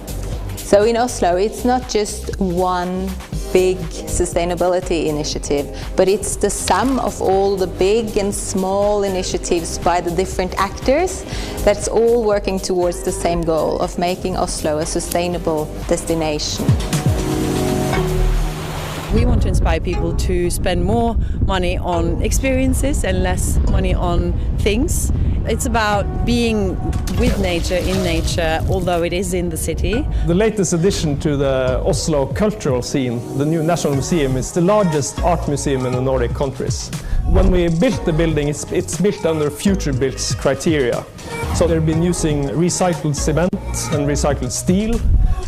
So in Oslo it's not just one big sustainability initiative, but it's the sum of all the big and small initiatives by the different actors that's all working towards the same goal of making Oslo a sustainable destination. We want to inspire people to spend more money on experiences and less money on things. It's about being with nature, in nature, although it is in the city. The latest addition to the Oslo cultural scene, the new National Museum, is the largest art museum in the Nordic countries. When we built the building, it's built under Future Built's criteria. So they've been using recycled cement and recycled steel,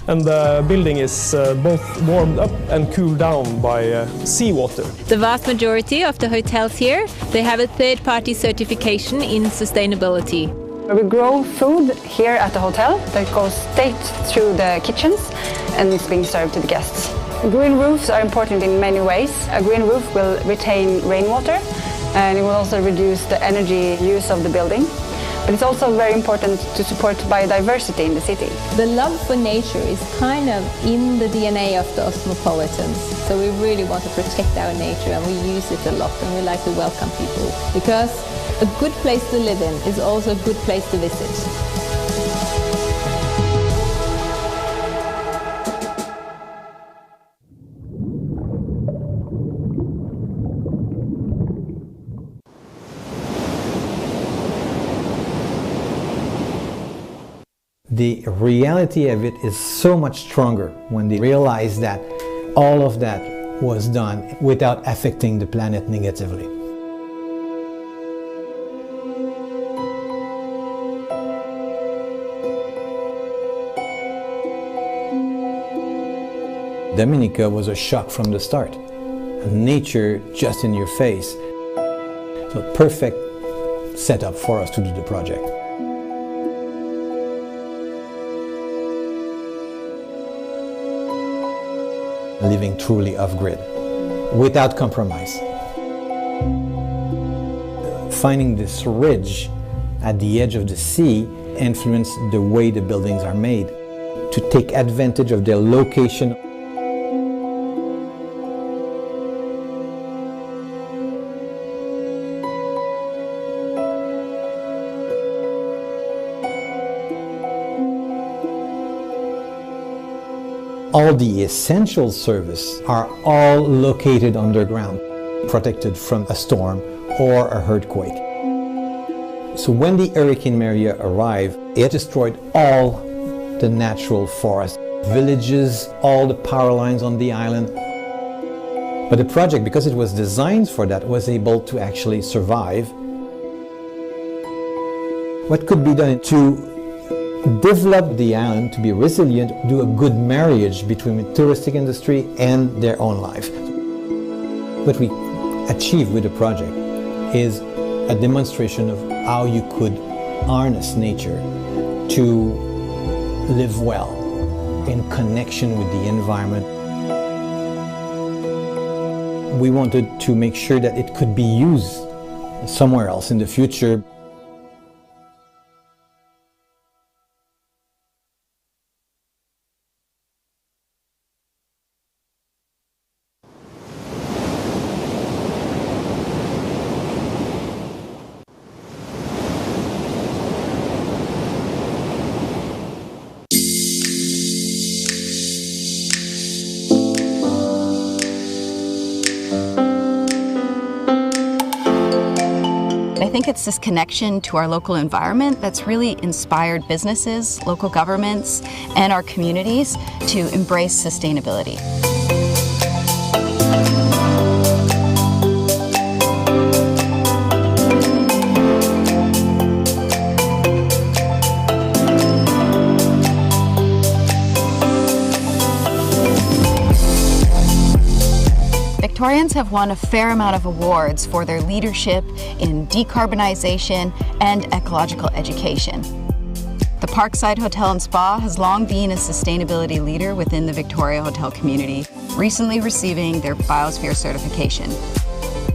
and the building is both warmed up and cooled down by seawater. The vast majority of the hotels here, they have a third-party certification in sustainability. We grow food here at the hotel that goes straight through the kitchens and is being served to the guests. Green roofs are important in many ways. A green roof will retain rainwater and it will also reduce the energy use of the building. But it's also very important to support biodiversity in the city. The love for nature is kind of in the DNA of the Osmopolitans. So we really want to protect our nature and we use it a lot and we like to welcome people. Because a good place to live in is also a good place to visit. The reality of it is so much stronger when they realize that all of that was done without affecting the planet negatively. Dominica was a shock from the start. Nature just in your face. So perfect setup for us to do the project. Living truly off-grid, without compromise. Finding this ridge at the edge of the sea influenced the way the buildings are made, to take advantage of their location. All the essential services are all located underground, protected from a storm or a earthquake. So when the Hurricane Maria arrived, it destroyed all the natural forest, villages, all the power lines on the island. But the project, because it was designed for that, was able to actually survive. What could be done to develop the island to be resilient, do a good marriage between the touristic industry and their own life. What we achieved with the project is a demonstration of how you could harness nature to live well in connection with the environment. We wanted to make sure that it could be used somewhere else in the future. I think it's this connection to our local environment that's really inspired businesses, local governments, and our communities to embrace sustainability. Victorians have won a fair amount of awards for their leadership in decarbonization and ecological education. The Parkside Hotel and Spa has long been a sustainability leader within the Victoria hotel community, recently receiving their Biosphere certification.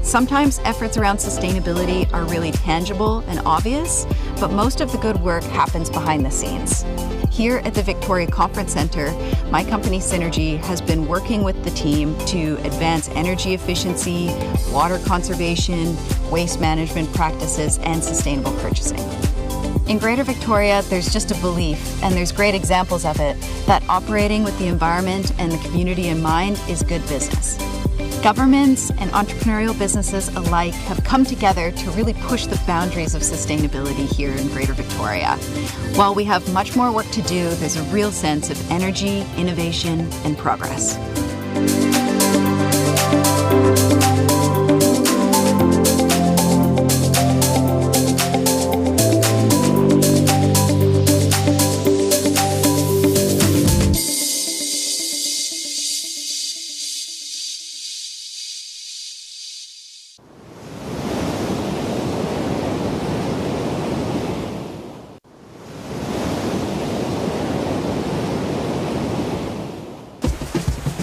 Sometimes efforts around sustainability are really tangible and obvious, but most of the good work happens behind the scenes. Here at the Victoria Conference Centre, my company Synergy has been working with the team to advance energy efficiency, water conservation, waste management practices, and sustainable purchasing. In Greater Victoria, there's just a belief, and there's great examples of it, that operating with the environment and the community in mind is good business. Governments and entrepreneurial businesses alike have come together to really push the boundaries of sustainability here in Greater Victoria. While we have much more work to do, there's a real sense of energy, innovation, and progress.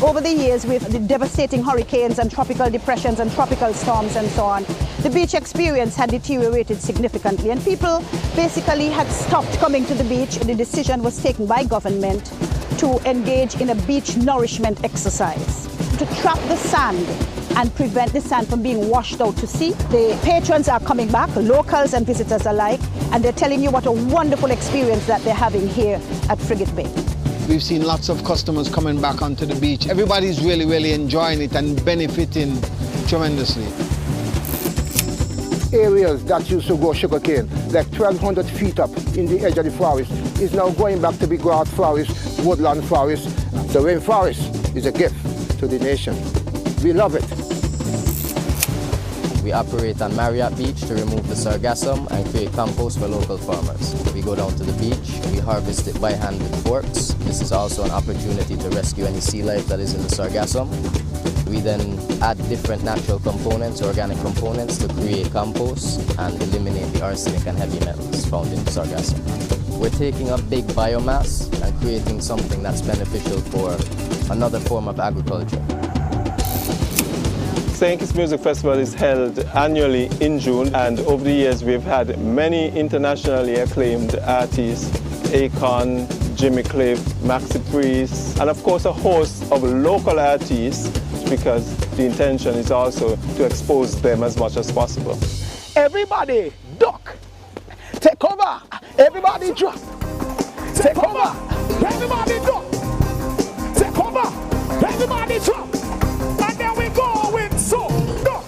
Over the years, with the devastating hurricanes and tropical depressions and tropical storms and so on, the beach experience had deteriorated significantly, and people basically had stopped coming to the beach. The decision was taken by government to engage in a beach nourishment exercise, to trap the sand and prevent the sand from being washed out to sea. The patrons are coming back, locals and visitors alike, and they're telling you what a wonderful experience that they're having here at Frigate Bay. We've seen lots of customers coming back onto the beach. Everybody's really enjoying it and benefiting tremendously. Areas that used to grow sugarcane, like 1,200 feet up in the edge of the forest, is now going back to be grass forest, woodland forest. The rainforest is a gift to the nation. We love it. We operate on Marriott Beach to remove the sargassum and create compost for local farmers. We go down to the beach, we harvest it by hand with forks. This is also an opportunity to rescue any sea life that is in the sargassum. We then add different natural components, organic components, to create compost and eliminate the arsenic and heavy metals found in the sargassum. We're taking a big biomass and creating something that's beneficial for another form of agriculture. St. Kitts Music Festival is held annually in June, and over the years we've had many internationally acclaimed artists, Akon, Jimmy Cliff, Maxi Priest, and of course a host of local artists, because the intention is also to expose them as much as possible. Everybody duck, take over, everybody drop, take over, everybody duck, take over, everybody drop, and there we go with so duck.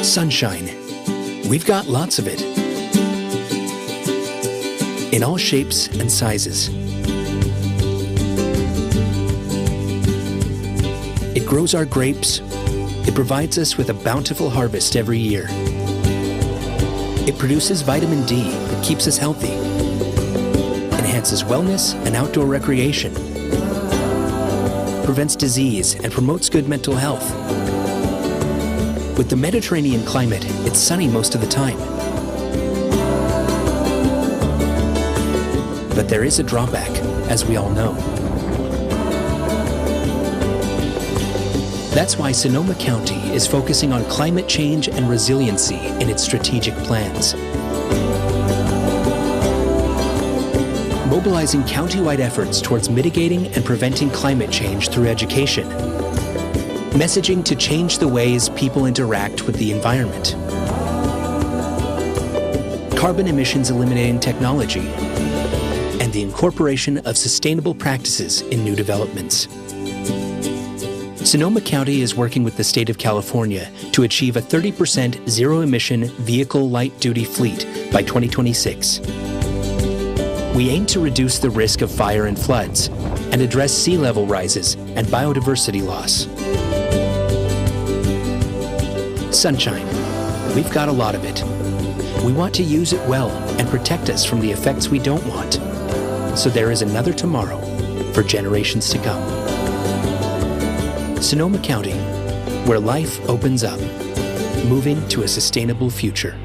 Sunshine. We've got lots of it. In all shapes and sizes. grows our grapes. It provides us with a bountiful harvest every year. It produces vitamin D that keeps us healthy, enhances wellness and outdoor recreation, prevents disease and promotes good mental health. With the Mediterranean climate, it's sunny most of the time. But there is a drawback, as we all know. That's why Sonoma County is focusing on climate change and resiliency in its strategic plans. Mobilizing countywide efforts towards mitigating and preventing climate change through education. Messaging to change the ways people interact with the environment. Carbon emissions eliminating technology. And the incorporation of sustainable practices in new developments. Sonoma County is working with the state of California to achieve a 30% zero-emission vehicle light-duty fleet by 2026. We aim to reduce the risk of fire and floods and address sea level rises and biodiversity loss. Sunshine. We've got a lot of it. We want to use it well and protect us from the effects we don't want. So there is another tomorrow for generations to come. Sonoma County, where life opens up, moving to a sustainable future.